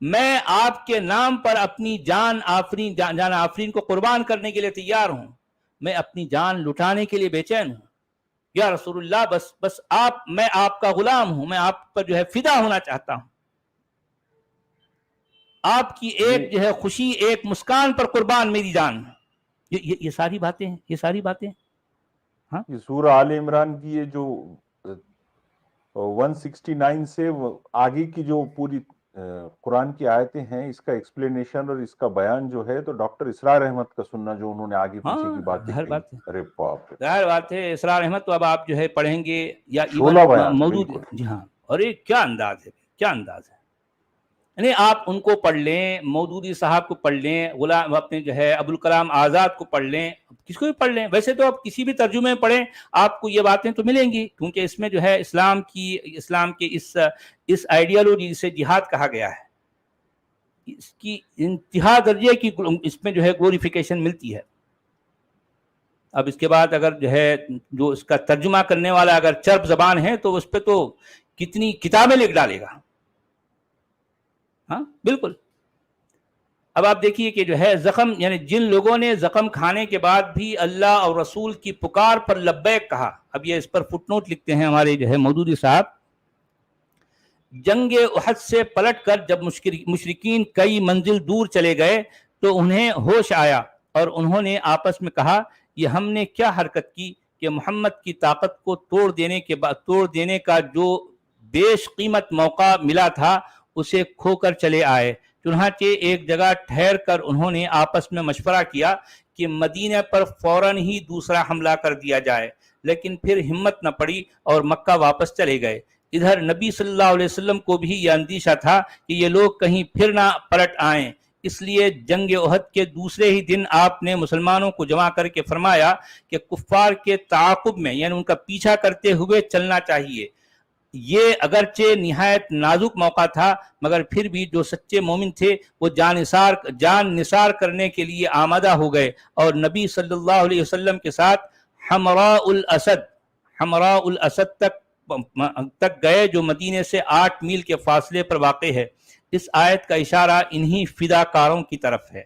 میں آپ کے نام پر اپنی جان آفرین کو قربان کرنے کے لیے تیار ہوں، میں اپنی جان لٹانے کے لیے بے چین ہوں. یا رسول اللہ بس میں آپ کا غلام ہوں، میں آپ پر جو ہے فدا ہونا چاہتا ہوں، آپ کی ایک جو ہے خوشی، ایک مسکان پر قربان میری جان. یہ ساری باتیں ہیں، یہ ساری باتیں. ہاں یہ سورہ آل عمران کی یہ جو 169 سے آگے کی جو پوری قرآن کی آیتیں ہیں، اس کا ایکسپلینیشن اور اس کا بیان جو ہے تو ڈاکٹر اسرار احمد کا سننا، جو انہوں نے آگے پیچھے کی باتیں ہر کہی. بات ہے، ارے باپ رے، ظاہر بات ہے. اسرار احمد تو اب آپ جو ہے پڑھیں گے یا ایون شعلہ بیان موجود، بالکل. جی ہاں. اور یہ کیا انداز ہے، کیا انداز ہے. یعنی آپ ان کو پڑھ لیں، مودودی صاحب کو پڑھ لیں، غلام اپنے جو ہے ابوالکلام آزاد کو پڑھ لیں، کس کو بھی پڑھ لیں. ویسے تو آپ کسی بھی ترجمے میں پڑھیں آپ کو یہ باتیں تو ملیں گی، کیونکہ اس میں جو ہے اسلام کے اس آئیڈیالوجی سے جہاد کہا گیا ہے، اس کی انتہا درجے کی اس میں جو ہے گلوریفیکیشن ملتی ہے. اب اس کے بعد اگر جو ہے جو اس کا ترجمہ کرنے والا اگر چرب زبان ہے تو اس پہ تو کتنی کتابیں لکھ ڈالے گا. ہاں بالکل. اب آپ دیکھیے کہ جو ہے زخم، یعنی جن لوگوں نے زخم کھانے کے بعد بھی اللہ اور رسول کی پکار پر لبیک کہا، اب یہ اس پر فٹ نوٹ لکھتے ہیں ہمارے جو ہے مودودی صاحب، جنگ احد سے پلٹ کر جب مشرکین کئی منزل دور چلے گئے تو انہیں ہوش آیا اور انہوں نے آپس میں کہا یہ ہم نے کیا حرکت کی کہ محمد کی طاقت کو توڑ دینے کا جو بیش قیمت موقع ملا تھا اسے کھو کر چلے آئے۔ چنانچہ ایک جگہ ٹھہر کر انہوں نے آپس میں مشورہ کیا کہ مدینہ پر فوراً ہی دوسرا حملہ کر دیا جائے، لیکن پھر ہمت نہ پڑی اور مکہ واپس چلے گئے۔ ادھر نبی صلی اللہ علیہ وسلم کو بھی یہ اندیشہ تھا کہ یہ لوگ کہیں پھر نہ پلٹ آئیں، اس لیے جنگ احد کے دوسرے ہی دن آپ نے مسلمانوں کو جمع کر کے فرمایا کہ کفار کے تعاقب میں، یعنی ان کا پیچھا کرتے ہوئے چلنا چاہیے۔ یہ اگرچہ نہایت نازک موقع تھا، مگر پھر بھی جو سچے مومن تھے وہ جان نثار کرنے کے لیے آمادہ ہو گئے اور نبی صلی اللہ علیہ وسلم کے ساتھ حمراء الاسد تک گئے، جو مدینے سے 8 میل کے فاصلے پر واقع ہے۔ اس آیت کا اشارہ انہی فداکاروں کی طرف ہے۔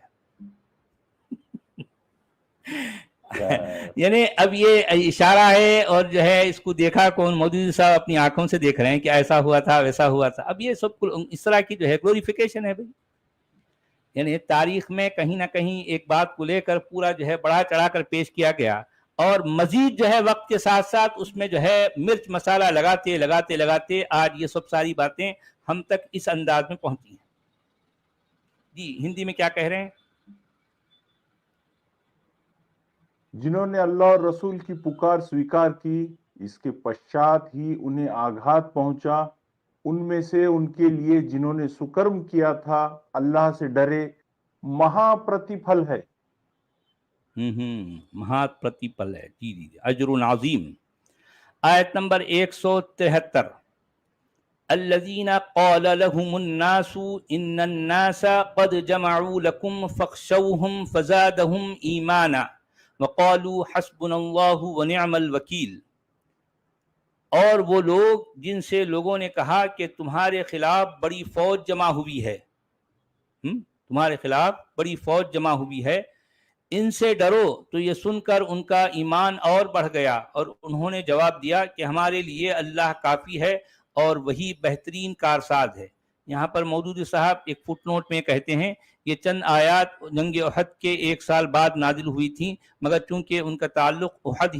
یعنی اب یہ اشارہ ہے اور جو ہے اس کو دیکھا کون؟ مودودی صاحب اپنی آنکھوں سے دیکھ رہے ہیں کہ ایسا ہوا تھا ویسا ہوا تھا۔ اب یہ سب اس طرح کی جو ہے گلوریفیکیشن ہے بھائی، یعنی تاریخ میں کہیں نہ کہیں ایک بات کو لے کر پورا جو ہے بڑھا چڑھا کر پیش کیا گیا، اور مزید جو ہے وقت کے ساتھ ساتھ اس میں جو ہے مرچ مسالہ لگاتے آج یہ سب ساری باتیں ہم تک اس انداز میں پہنچی ہیں۔ جی ہندی میں کیا کہہ رہے ہیں؟ جنہوں نے اللہ اور رسول کی پکار سویکار کی، اس کے پشچات ہی انہیں آگھات پہنچا، ان میں سے ان کے لیے جنہوں نے سکرم کیا تھا اللہ سے ڈرے، مہا پرتیپھل ہے۔ مہا پرتیپل ہے، جی جی، اجر عظیم۔ آیت نمبر 173، الذین قال لهم الناس ان الناس قد جمعوا لكم فاخشوهم فزادهم ایمانا وقالوا حسبنا اللہ ونعم الوکیل۔ اور وہ لوگ جن سے لوگوں نے کہا کہ تمہارے خلاف بڑی فوج جمع ہوئی ہے، تمہارے خلاف بڑی فوج جمع ہوئی ہے، ان سے ڈرو، تو یہ سن کر ان کا ایمان اور بڑھ گیا اور انہوں نے جواب دیا کہ ہمارے لیے اللہ کافی ہے اور وہی بہترین کارساز ہے۔ یہاں پر مودودی صاحب ایک فٹ نوٹ میں کہتے ہیں یہ چند آیات جنگ احد کے 1 سال بعد نازل ہوئی تھیں، مگر چونکہ ان کا تعلق احد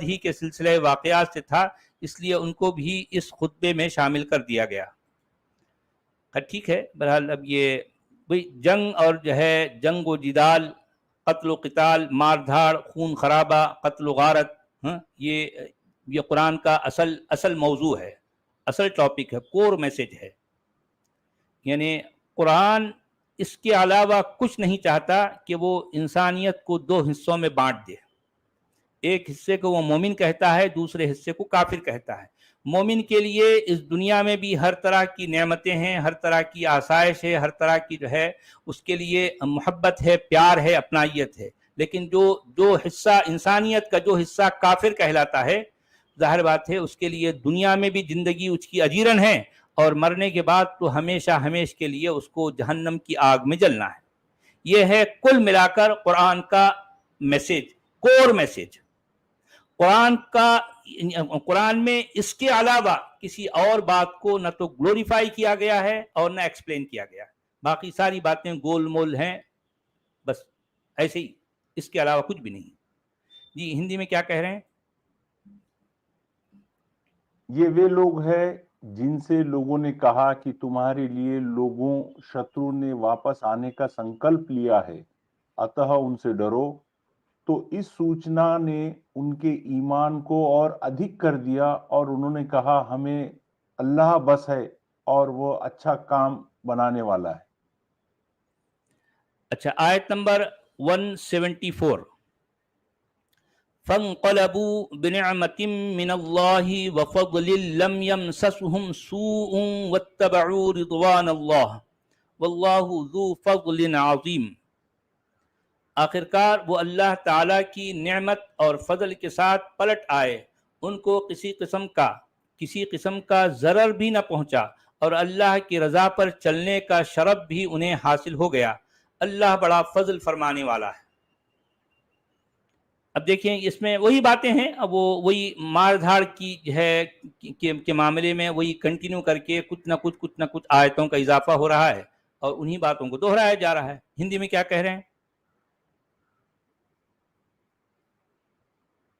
ہی کے سلسلے واقعات سے تھا، اس لیے ان کو بھی اس خطبے میں شامل کر دیا گیا۔ ٹھیک ہے، بہرحال اب یہ جنگ اور جو ہے جنگ و جدال، قتل و قتال، مار دھاڑ، خون خرابہ، قتل و غارت، یہ قرآن کا اصل موضوع ہے، اصل ٹاپک ہے، کور میسج ہے۔ یعنی قرآن اس کے علاوہ کچھ نہیں چاہتا کہ وہ انسانیت کو 2 حصوں میں بانٹ دے۔ ایک حصے کو وہ مومن کہتا ہے، دوسرے حصے کو کافر کہتا ہے۔ مومن کے لیے اس دنیا میں بھی ہر طرح کی نعمتیں ہیں، ہر طرح کی آسائش ہے، ہر طرح کی جو ہے اس کے لیے محبت ہے، پیار ہے، اپنائیت ہے۔ لیکن جو حصہ انسانیت کا جو حصہ کافر کہلاتا ہے، ظاہر بات ہے اس کے لیے دنیا میں بھی زندگی اس کی اجیرن ہے، اور مرنے کے بعد تو ہمیشہ کے لیے اس کو جہنم کی آگ میں جلنا ہے۔ یہ ہے کل ملا کر قرآن کا میسج، کور میسج۔ قرآن میں اس کے علاوہ کسی اور بات کو نہ تو گلوریفائی کیا گیا ہے اور نہ ایکسپلین کیا گیا ہے، باقی ساری باتیں گول مول ہیں، بس ایسے ہی، اس کے علاوہ کچھ بھی نہیں۔ جی ہندی میں کیا کہہ رہے ہیں؟ یہ وہ لوگ ہیں جن سے لوگوں نے کہا کہ تمہارے لیے لوگوں شترو نے واپس آنے کا سنکلپ لیا ہے، اتہ ان سے ڈرو۔ تو اس سوچنا نے ان کے ایمان کو اور ادھک کر دیا، اور انہوں نے کہا ہمیں اللہ بس ہے اور وہ اچھا کام بنانے والا ہے۔ اچھا، آیت نمبر 174، فَانْقَلَبُوا بِنِعْمَةٍ مِّنَ اللَّهِ وَفَضْلٍ لَّمْ يَمْسَسْهُمْ سُوءٌ وَاتَّبَعُوا رِضْوَانَ اللَّهِ وَاللَّهُ ذُو فَضْلٍ عَظِيمٍ۔ آخرکار وہ اللہ تعالیٰ کی نعمت اور فضل کے ساتھ پلٹ آئے، ان کو کسی قسم کا ضرر بھی نہ پہنچا، اور اللہ کی رضا پر چلنے کا شرف بھی انہیں حاصل ہو گیا۔ اللہ بڑا فضل فرمانے والا ہے۔ اب دیکھیں اس میں وہی باتیں ہیں، اب وہ وہی مار دھاڑ کی جو ہے کے معاملے میں وہی کنٹینیو کر کے کچھ نہ کچھ آیتوں کا اضافہ ہو رہا ہے اور انہی باتوں کو دہرایا جا رہا ہے۔ ہندی میں کیا کہہ رہے ہیں؟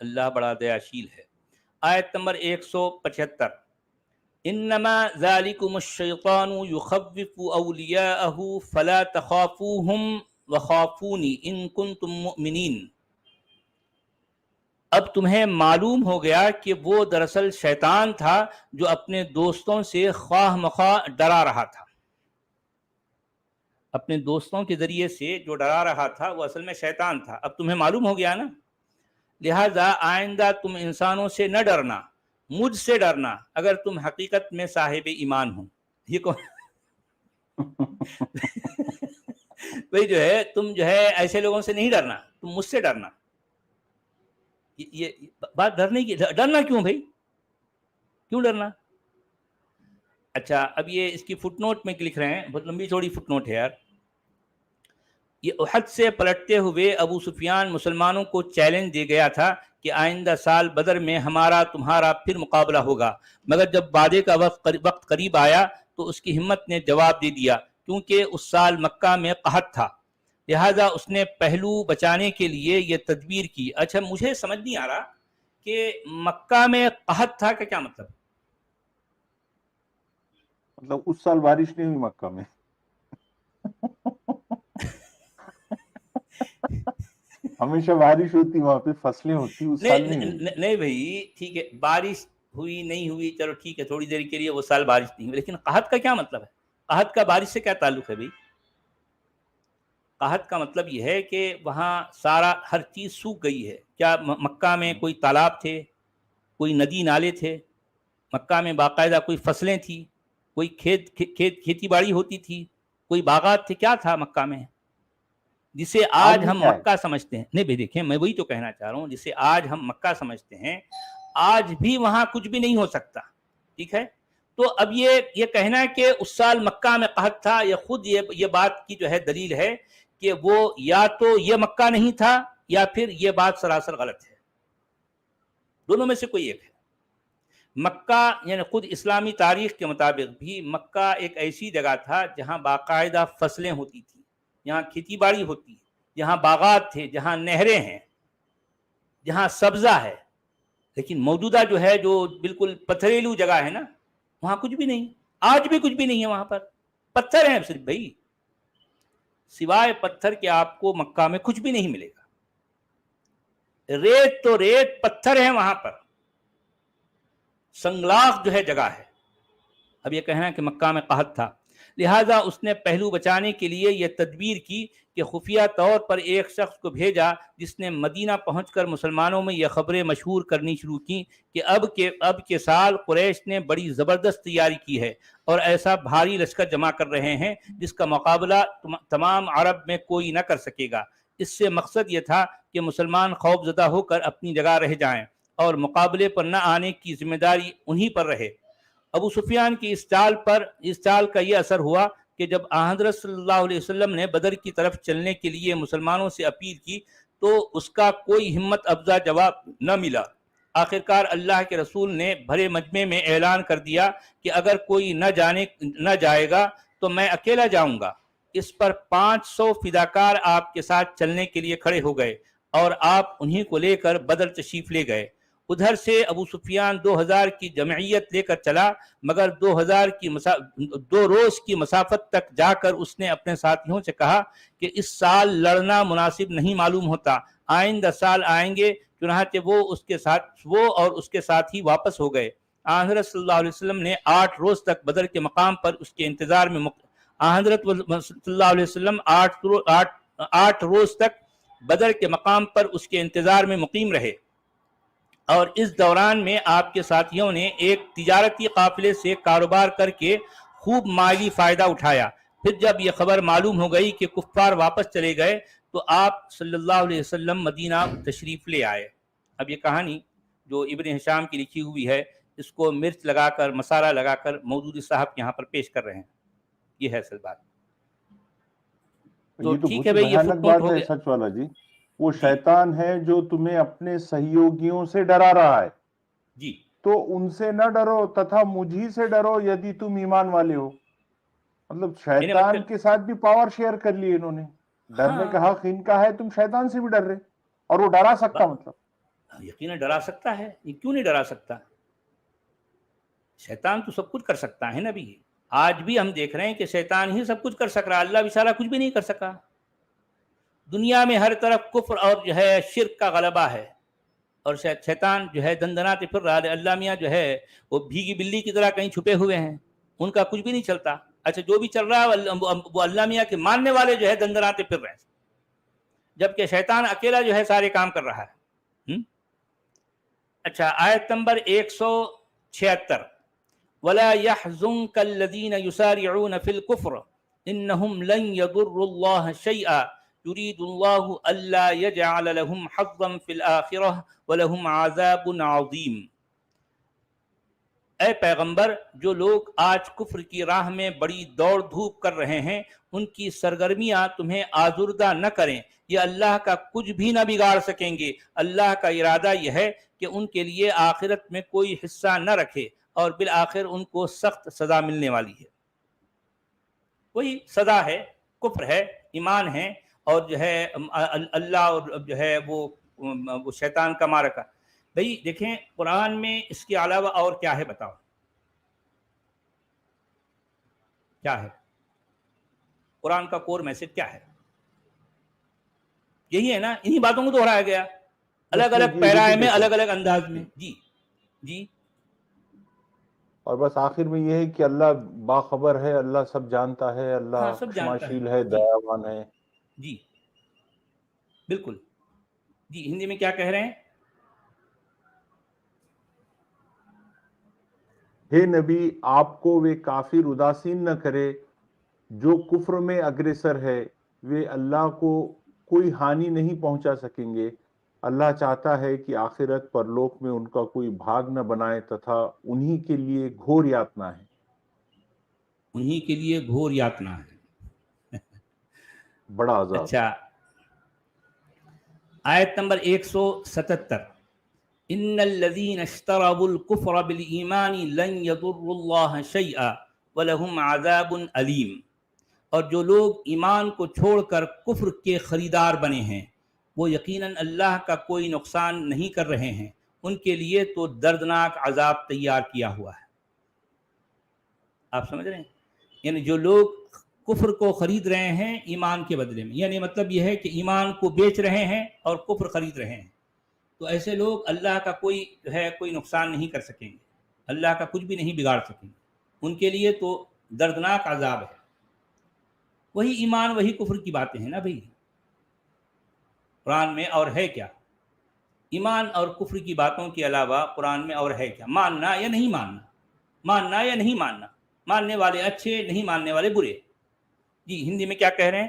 اللہ بڑا دیاشیل ہے۔ آیت نمبر 175، انما ذالکم الشیطان یخوف اولیاءہ فلا تخافوہم وخافونی ان کنتم مؤمنین۔ اب تمہیں معلوم ہو گیا کہ وہ دراصل شیطان تھا جو اپنے دوستوں سے خواہ مخواہ ڈرا رہا تھا۔ اپنے دوستوں کے ذریعے سے جو ڈرا رہا تھا وہ اصل میں شیطان تھا۔ اب تمہیں معلوم ہو گیا نا، لہذا آئندہ تم انسانوں سے نہ ڈرنا، مجھ سے ڈرنا اگر تم حقیقت میں صاحب ایمان ہو۔ یہ کون بھئی جو ہے تم جو ہے ایسے لوگوں سے نہیں ڈرنا، تم مجھ سے ڈرنا۔ یہ بات ڈرنے کی، ڈرنا کیوں بھائی؟ کیوں ڈرنا؟ اچھا اب یہ اس کی فٹ نوٹ میں لکھ رہے ہیں، بہت لمبی چوڑی فٹ نوٹ ہے یار۔ یہ احد سے پلٹتے ہوئے ابو سفیان مسلمانوں کو چیلنج دے گیا تھا کہ آئندہ سال بدر میں ہمارا تمہارا پھر مقابلہ ہوگا، مگر جب وعدے کا وقت قریب آیا تو اس کی ہمت نے جواب دے دیا، کیونکہ اس سال مکہ میں قحط تھا، لہذا اس نے پہلو بچانے کے لیے یہ تدبیر کی۔ اچھا مجھے سمجھ نہیں آ رہا کہ مکہ میں قحط تھا کا کیا مطلب؟ مطلب اس سال بارش نہیں ہوئی مکہ میں؟ ہمیشہ بارش ہوتی وہاں پہ، فصلیں ہوتی، اس سال نہیں ہوئی۔ نہیں بھائی ٹھیک ہے، بارش ہوئی نہیں ہوئی چلو ٹھیک ہے، تھوڑی دیر کے لیے وہ سال بارش نہیں ہوئی، لیکن قحط کا کیا مطلب ہے؟ قحط کا بارش سے کیا تعلق ہے بھائی؟ قحط کا مطلب یہ ہے کہ وہاں سارا ہر چیز سوکھ گئی ہے۔ کیا مکہ میں کوئی تالاب تھے، کوئی ندی نالے تھے؟ مکہ میں باقاعدہ کوئی فصلیں تھیں، کوئی کھیتی باڑی ہوتی تھی، کوئی باغات تھے؟ کیا تھا مکہ میں جسے آج ہم مکہ سمجھتے ہیں؟ نہیں بھائی دیکھیں میں وہی تو کہنا چاہ رہا ہوں، جسے آج ہم مکہ سمجھتے ہیں آج بھی وہاں کچھ بھی نہیں ہو سکتا، ٹھیک ہے؟ تو اب یہ کہنا ہے کہ اس سال مکہ میں قحط تھا، یہ خود یہ بات کی جو ہے دلیل ہے کہ وہ یا تو یہ مکہ نہیں تھا یا پھر یہ بات سراسر غلط ہے، دونوں میں سے کوئی ایک ہے۔ مکہ یعنی خود اسلامی تاریخ کے مطابق بھی مکہ ایک ایسی جگہ تھا جہاں باقاعدہ فصلیں ہوتی تھیں، جہاں کھیتی باڑی ہوتی ہے، جہاں باغات تھے، جہاں نہریں ہیں، جہاں سبزہ ہے، لیکن موجودہ جو ہے جو بالکل پتھریلو جگہ ہے نا، وہاں کچھ بھی نہیں، آج بھی کچھ بھی نہیں ہے، وہاں پر پتھر ہیں صرف بھائی، سوائے پتھر کے آپ کو مکہ میں کچھ بھی نہیں ملے گا، ریت تو ریت، پتھر ہیں وہاں پر، سنگلاخ جو ہے جگہ ہے۔ اب یہ کہنا ہے کہ مکہ میں قحط تھا، لہذا اس نے پہلو بچانے کے لیے یہ تدبیر کی کہ خفیہ طور پر ایک شخص کو بھیجا جس نے مدینہ پہنچ کر مسلمانوں میں یہ خبریں مشہور کرنی شروع کی کہ اب کے سال قریش نے بڑی زبردست تیاری کی ہے اور ایسا بھاری لشکر جمع کر رہے ہیں جس کا مقابلہ تمام عرب میں کوئی نہ کر سکے گا۔ اس سے مقصد یہ تھا کہ مسلمان خوف زدہ ہو کر اپنی جگہ رہ جائیں اور مقابلے پر نہ آنے کی ذمہ داری انہی پر رہے۔ ابو سفیان کی اس چال کا یہ اثر ہوا کہ جب حضرت صلی اللہ علیہ وسلم نے بدر کی طرف چلنے کے لیے مسلمانوں سے اپیل کی تو اس کا کوئی ہمت افزا جواب نہ ملا۔ آخرکار اللہ کے رسول نے بھرے مجمع میں اعلان کر دیا کہ اگر کوئی نہ جائے گا تو میں اکیلا جاؤں گا۔ اس پر 500 فداکار آپ کے ساتھ چلنے کے لیے کھڑے ہو گئے اور آپ انہی کو لے کر بدر تشریف لے گئے۔ ادھر سے ابو سفیان 2000 کی جمعیت لے کر چلا، مگر 2 روز کی مسافت تک جا کر اس نے اپنے ساتھیوں سے کہا کہ اس سال لڑنا مناسب نہیں معلوم ہوتا، آئندہ سال آئیں گے۔ چنانچہ وہ اور اس کے ساتھی واپس ہو گئے۔ حضرت صلی اللہ علیہ وسلم نے 8 روز تک بدر کے مقام پر اس کے انتظار میں حضرت صلی اللہ علیہ وسلم 8 روز تک بدر کے مقام پر اس کے انتظار میں مقیم رہے، اور اس دوران میں آپ کے ساتھیوں نے ایک تجارتی قافلے سے کاروبار کر کے خوب مالی فائدہ اٹھایا۔ پھر جب یہ خبر معلوم ہو گئی کہ کفار واپس چلے گئے تو آپ صلی اللہ علیہ وسلم مدینہ تشریف لے آئے. اب یہ کہانی جو ابن ہشام کی لکھی ہوئی ہے اس کو مرچ لگا کر مسالہ لگا کر مودودی صاحب یہاں پر پیش کر رہے ہیں. یہ ہے اصل بات. تو یہ تو ٹھیک بہت ہے ہی بھائی، یہ بھیانک فٹ نوٹ بات ہو ہے گیا. سچ والا جی. وہ جی شیطان ہے جو تمہیں اپنے سہیوگیوں سے ڈرا رہا ہے، جی تو ان سے نہ ڈرو تتھا مجھی سے ڈرو یدی تم ایمان والے ہو. مطلب یعنی شیطان مطلب کے ساتھ بھی پاور شیئر کر لی انہوں نے. ڈرنے ہاں کا حق ان کا ہے، تم شیطان سے بھی ڈر رہے، اور وہ ڈرا سکتا مطلب. یقیناً ڈرا سکتا ہے. یہ کیوں نہیں ڈرا سکتا؟ شیطان تو سب کچھ کر سکتا ہے نا بھی. آج بھی ہم دیکھ رہے ہیں کہ شیطان ہی سب کچھ کر سک رہا، اللہ بیچارہ کچھ بھی نہیں کر سکا. دنیا میں ہر طرف کفر اور جو ہے شرک کا غلبہ ہے، اور شیطان جو ہے دندناتے پھر رہا ہے. اللہ میاں جو ہے وہ بھیگی بلی کی طرح کہیں چھپے ہوئے ہیں، ان کا کچھ بھی نہیں چلتا. اچھا جو بھی چل رہا ہے وہ اللہ میاں کے ماننے والے جو ہے دندناتے پھر رہے ہیں، جبکہ شیطان اکیلا جو ہے سارے کام کر رہا ہے. اچھا آیت نمبر 176 وَلَا يَحْزُنْكَ الَّذِينَ يُسَارِعُونَ فِي الْكُفْرِ إِنَّهُمْ لَنْ يَضُرُّوا اللَّهَ شَيْئًا يُرِيدُ اللَّهُ أَلَّا يَجْعَلَ لَهُمْ حَظًّا فِي الْآخِرَةِ وَلَهُمْ عَذَابٌ عَظِيمٌ. اے پیغمبر، جو لوگ آج کفر کی راہ میں بڑی دوڑ دھوپ کر رہے ہیں ان کی سرگرمیاں تمہیں آزردہ نہ کریں، یہ اللہ کا کچھ بھی نہ بگاڑ سکیں گے. اللہ کا ارادہ یہ ہے کہ ان کے لیے آخرت میں کوئی حصہ نہ رکھے اور بالآخر ان کو سخت سزا ملنے والی ہے. وہی سزا ہے، کفر ہے، ایمان ہے، اور جو ہے اللہ اور جو ہے وہ شیطان کا معرکہ. بھئی دیکھیں قرآن میں اس کے علاوہ اور کیا ہے بتاؤ، کیا ہے قرآن کا کور میسج کیا ہے؟ یہی ہے نا، انہی باتوں کو دہرایا گیا الگ بس الگ یہ پیرائے میں، repetition. الگ الگ انداز میں. جی جی اور بس آخر میں یہ ہے کہ اللہ باخبر ہے، اللہ سب جانتا ہے، ہاں اللہ سب جانتا ہے. کشماشیل ہے، جی دیاوان ہے. جی بالکل. جی ہندی میں کیا کہہ رہے ہیں؟ ہے نبی آپ کو وہ کافر اداسین نہ کرے جو کفر میں اگریسر ہے، وہ اللہ کو کوئی ہانی نہیں پہنچا سکیں گے. اللہ چاہتا ہے کہ آخرت پرلوک میں ان کا کوئی بھاگ نہ بنائے تتھا انہی کے لیے گھور یاتنا ہے. انہی کے لیے گھور یاتنا ہے. بڑا عذاب. اچھا آیت نمبر 177 ان الذين اشتروا الكفر بالايمان لن يضروا الله شيئا ولهم عذاب الیم. اور جو لوگ ایمان کو چھوڑ کر کفر کے خریدار بنے ہیں وہ یقیناً اللہ کا کوئی نقصان نہیں کر رہے ہیں، ان کے لیے تو دردناک عذاب تیار کیا ہوا ہے. آپ سمجھ رہے ہیں؟ یعنی جو لوگ کفر کو خرید رہے ہیں ایمان کے بدلے میں، یعنی مطلب یہ ہے کہ ایمان کو بیچ رہے ہیں اور کفر خرید رہے ہیں، تو ایسے لوگ اللہ کا کوئی جو ہے کوئی نقصان نہیں کر سکیں گے، اللہ کا کچھ بھی نہیں بگاڑ سکیں گے، ان کے لیے تو دردناک عذاب ہے. وہی ایمان وہی کفر کی باتیں ہیں نا بھائی قرآن میں. اور ہے کیا ایمان اور کفر کی باتوں کے علاوہ قرآن میں اور ہے کیا؟ ماننا یا نہیں ماننا، ماننا یا نہیں ماننا، ماننے والے اچھے، نہیں ماننے والے برے. جی ہندی میں کیا کہہ رہے ہیں؟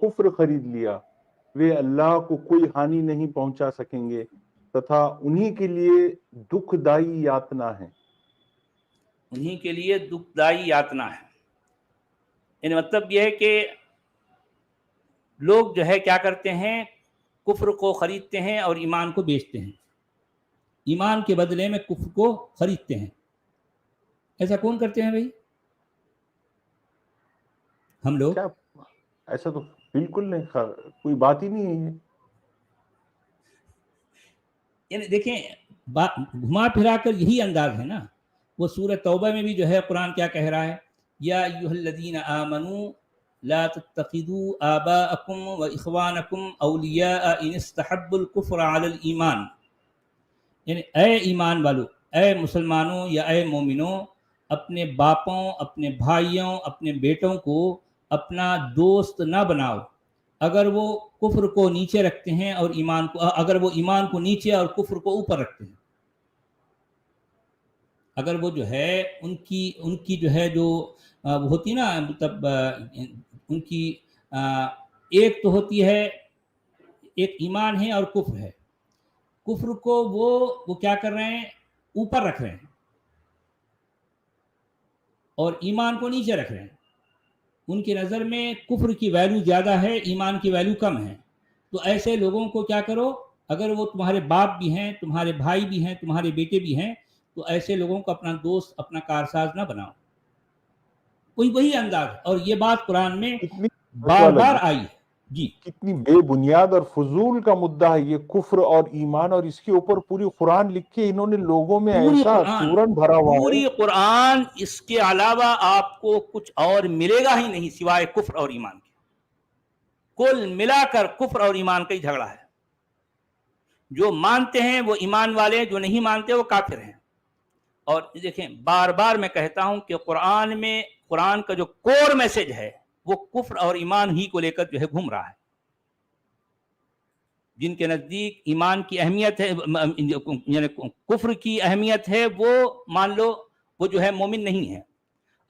کفر خرید لیا وہ اللہ کو کوئی ہانی نہیں پہنچا سکیں گے تتھا انہی کے لیے دکھ دائی یاتنا ہے. انہی کے لیے دکھ دائی یاتنا ہے. یعنی مطلب یہ ہے کہ لوگ جو ہے کیا کرتے ہیں، کفر کو خریدتے ہیں اور ایمان کو بیچتے ہیں، ایمان کے بدلے میں کفر کو خریدتے ہیں. ایسا کون کرتے ہیں بھائی؟ ہم لوگ. کیا ایسا تو بالکل نہیں، کوئی بات ہی نہیں ہے یہ. یعنی دیکھیں گھما پھرا کر یہی انداز ہے نا. وہ سورہ توبہ میں بھی جو ہے قرآن کیا کہہ رہا ہے، یا ایھا الذین آمنوا لا تتخذوا آباءکم واخوانکم اولیاء ان استحبوا الکفر علی الایمان. یعنی اے ایمان والو، اے مسلمانوں یا اے مومنوں، اپنے باپوں، اپنے بھائیوں، اپنے بیٹوں کو اپنا دوست نہ بناؤ اگر وہ کفر کو نیچے رکھتے ہیں اور ایمان کو، اگر وہ ایمان کو نیچے اور کفر کو اوپر رکھتے ہیں. اگر وہ جو ہے ان کی جو ہے جو وہ ہوتی نا مطلب ان کی ایک تو ہوتی ہے، ایک ایمان ہے اور کفر ہے. کفر کو وہ کیا کر رہے ہیں، اوپر رکھ رہے ہیں، اور ایمان کو نیچے رکھ رہے ہیں. ان کی نظر میں کفر کی ویلیو زیادہ ہے، ایمان کی ویلیو کم ہے. تو ایسے لوگوں کو کیا کرو، اگر وہ تمہارے باپ بھی ہیں، تمہارے بھائی بھی ہیں، تمہارے بیٹے بھی ہیں، تو ایسے لوگوں کو اپنا دوست، اپنا کارساز نہ بناؤ. وہی انداز ہے، اور یہ بات قرآن میں کتنی بار بار آئی ہے. جی کتنی بے بنیاد اور فضول کا مدعا ہے یہ کفر اور ایمان، اور اس کے اوپر پوری قرآن لکھ کے انہوں نے لوگوں میں ایسا چورن بھرا ہوا ہے. پوری قرآن، اس کے علاوہ آپ کو کچھ اور ملے گا ہی نہیں سوائے کفر اور ایمان کے. کل ملا کر کفر اور ایمان کا ہی جھگڑا ہے. جو مانتے ہیں وہ ایمان والے، جو نہیں مانتے وہ کافر ہیں. اور دیکھیں، بار بار میں کہتا ہوں کہ قرآن کا جو کور میسج ہے وہ کفر اور ایمان ہی کو لے کر جو ہے گھوم رہا ہے. جن کے نزدیک ایمان کی اہمیت ہے، یعنی کفر کی اہمیت ہے، وہ مان لو وہ جو ہے مومن نہیں ہے.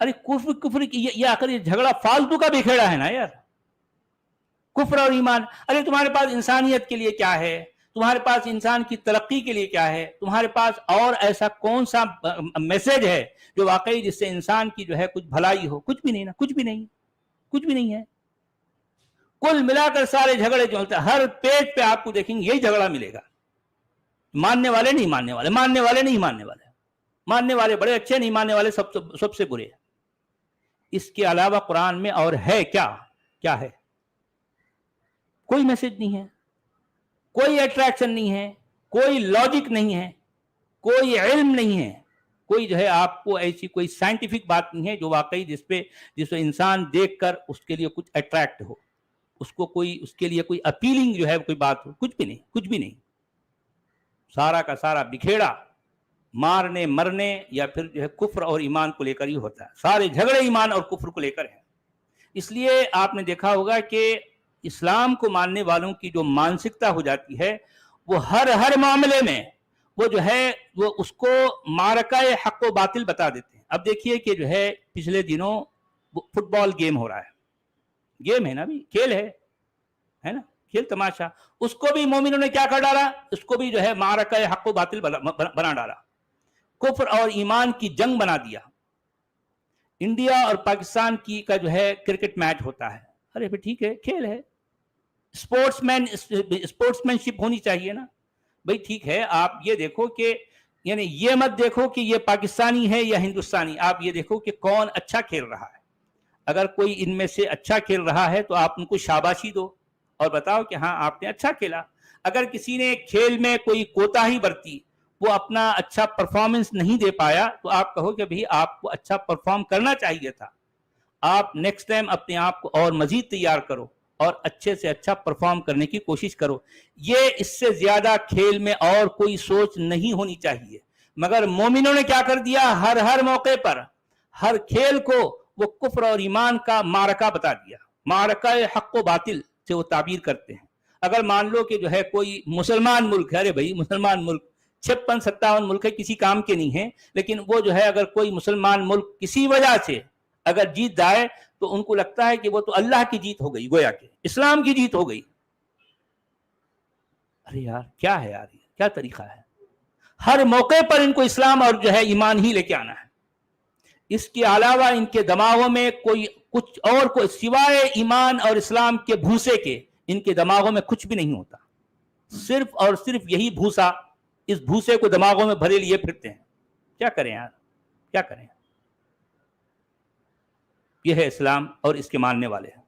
ارے کفر کی یہ آخر یہ جھگڑا فالتو کا بکھیڑا ہے نا یار. کفر اور ایمان، ارے تمہارے پاس انسانیت کے لیے کیا ہے، تمہارے پاس انسان کی ترقی کے لیے کیا ہے، تمہارے پاس اور ایسا کون سا میسج ہے جو واقعی جس سے انسان کی جو ہے کچھ بھلائی ہو؟ کچھ بھی نہیں نا، کچھ بھی نہیں، کچھ بھی نہیں ہے. کل ملا کر سارے جھگڑے جو ہوتے ہیں، ہر پیج پہ آپ کو دیکھیں گے یہی جھگڑا ملے گا. ماننے والے نہیں ماننے والے، ماننے والے نہیں ماننے والے، ماننے والے بڑے اچھے، نہیں ماننے والے سب سے برے. اس کے علاوہ قرآن میں اور ہے کیا ہے؟ کوئی میسج نہیں ہے، کوئی اٹریکشن نہیں ہے، کوئی لاجک نہیں ہے، کوئی علم نہیں ہے، کوئی جو ہے آپ کو ایسی کوئی سائنٹیفک بات نہیں ہے جو واقعی جس پہ انسان دیکھ کر اس کے لیے کچھ اٹریکٹ ہو، اس کے لیے کوئی اپیلنگ جو ہے کوئی بات ہو. کچھ بھی نہیں، کچھ بھی نہیں. سارا کا سارا بکھیڑا مارنے مرنے یا پھر جو ہے کفر اور ایمان کو لے کر ہی ہوتا ہے. سارے جھگڑے ایمان اور کفر کو لے کر ہیں. اس لیے آپ نے دیکھا ہوگا کہ اسلام کو ماننے والوں کی جو مانسکتا ہو جاتی ہے، وہ ہر معاملے میں وہ جو ہے وہ اس کو معرکہ حق و باطل بتا دیتے ہیں. اب دیکھیے کہ جو ہے پچھلے دنوں فٹ بال گیم ہو رہا ہے، گیم ہے نا بھی، کھیل ہے نا، کھیل تماشا. اس کو بھی مومنوں نے کیا کر ڈالا، اس کو بھی جو ہے معرکہ حق و باطل بنا ڈالا، کفر اور ایمان کی جنگ بنا دیا. انڈیا اور پاکستان کا جو ہے کرکٹ میچ ہوتا ہے. ارے پھر ٹھیک ہے، کھیل ہے، اسپورٹس مین شپ ہونی چاہیے نا بھائی. ٹھیک ہے، آپ یہ دیکھو کہ یعنی یہ مت دیکھو کہ یہ پاکستانی ہے یا ہندوستانی، آپ یہ دیکھو کہ کون اچھا کھیل رہا ہے. اگر کوئی ان میں سے اچھا کھیل رہا ہے تو آپ ان کو شاباشی دو اور بتاؤ کہ ہاں آپ نے اچھا کھیلا. اگر کسی نے کھیل میں کوئی کوتاہی برتی، وہ اپنا اچھا پرفارمنس نہیں دے پایا، تو آپ کہو کہ بھئی آپ کو اچھا پرفارم کرنا چاہیے تھا. آپ نیکسٹ ٹائم اپنے آپ کو اور مزید تیار کرو اور اچھے سے اچھا پرفارم کرنے کی کوشش کرو. یہ اس سے زیادہ کھیل میں اور کوئی سوچ نہیں ہونی چاہیے. مگر مومنوں نے کیا کر دیا، ہر موقع پر ہر کھیل کو وہ کفر اور ایمان کا معرکہ بتا دیا. معرکہ حق و باطل سے وہ تعبیر کرتے ہیں. اگر مان لو کہ جو ہے کوئی مسلمان ملک ہے، ارے بھائی مسلمان ملک 56-57 ملک ہے، کسی کام کے نہیں ہیں، لیکن وہ جو ہے اگر کوئی مسلمان ملک کسی وجہ سے اگر جیت جائے تو ان کو لگتا ہے کہ وہ تو اللہ کی جیت ہو گئی، گویا کہ اسلام کی جیت ہو گئی. ارے یار کیا ہے یار، کیا طریقہ ہے؟ ہر موقع پر ان کو اسلام اور جو ہے ایمان ہی لے کے آنا ہے. اس کے علاوہ ان کے دماغوں میں کوئی کچھ اور کو سوائے ایمان اور اسلام کے بھوسے کے ان کے دماغوں میں کچھ بھی نہیں ہوتا. صرف اور صرف یہی بھوسا، اس بھوسے کو دماغوں میں بھرے لیے پھرتے ہیں. کیا کریں یار، کیا کریں؟ یہ ہے اسلام اور اس کے ماننے والے ہیں.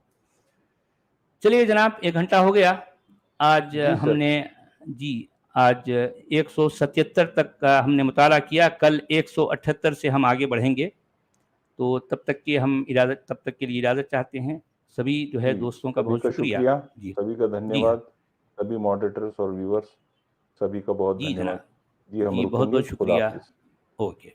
چلیے جناب، 1 گھنٹہ ہو گیا. آج ہم نے آج 177 تک کا ہم نے مطالعہ کیا. کل 178 سے ہم آگے بڑھیں گے. تو تب تک کے لیے اجازت چاہتے ہیں. سبھی جو ہے دوستوں کا بہت شکریہ. سبھی کا دھنیہ واد، سبھی ماڈریٹرز اور ویورز سبھی کا بہت دھنیہ واد. جی بہت بہت شکریہ. اوکے،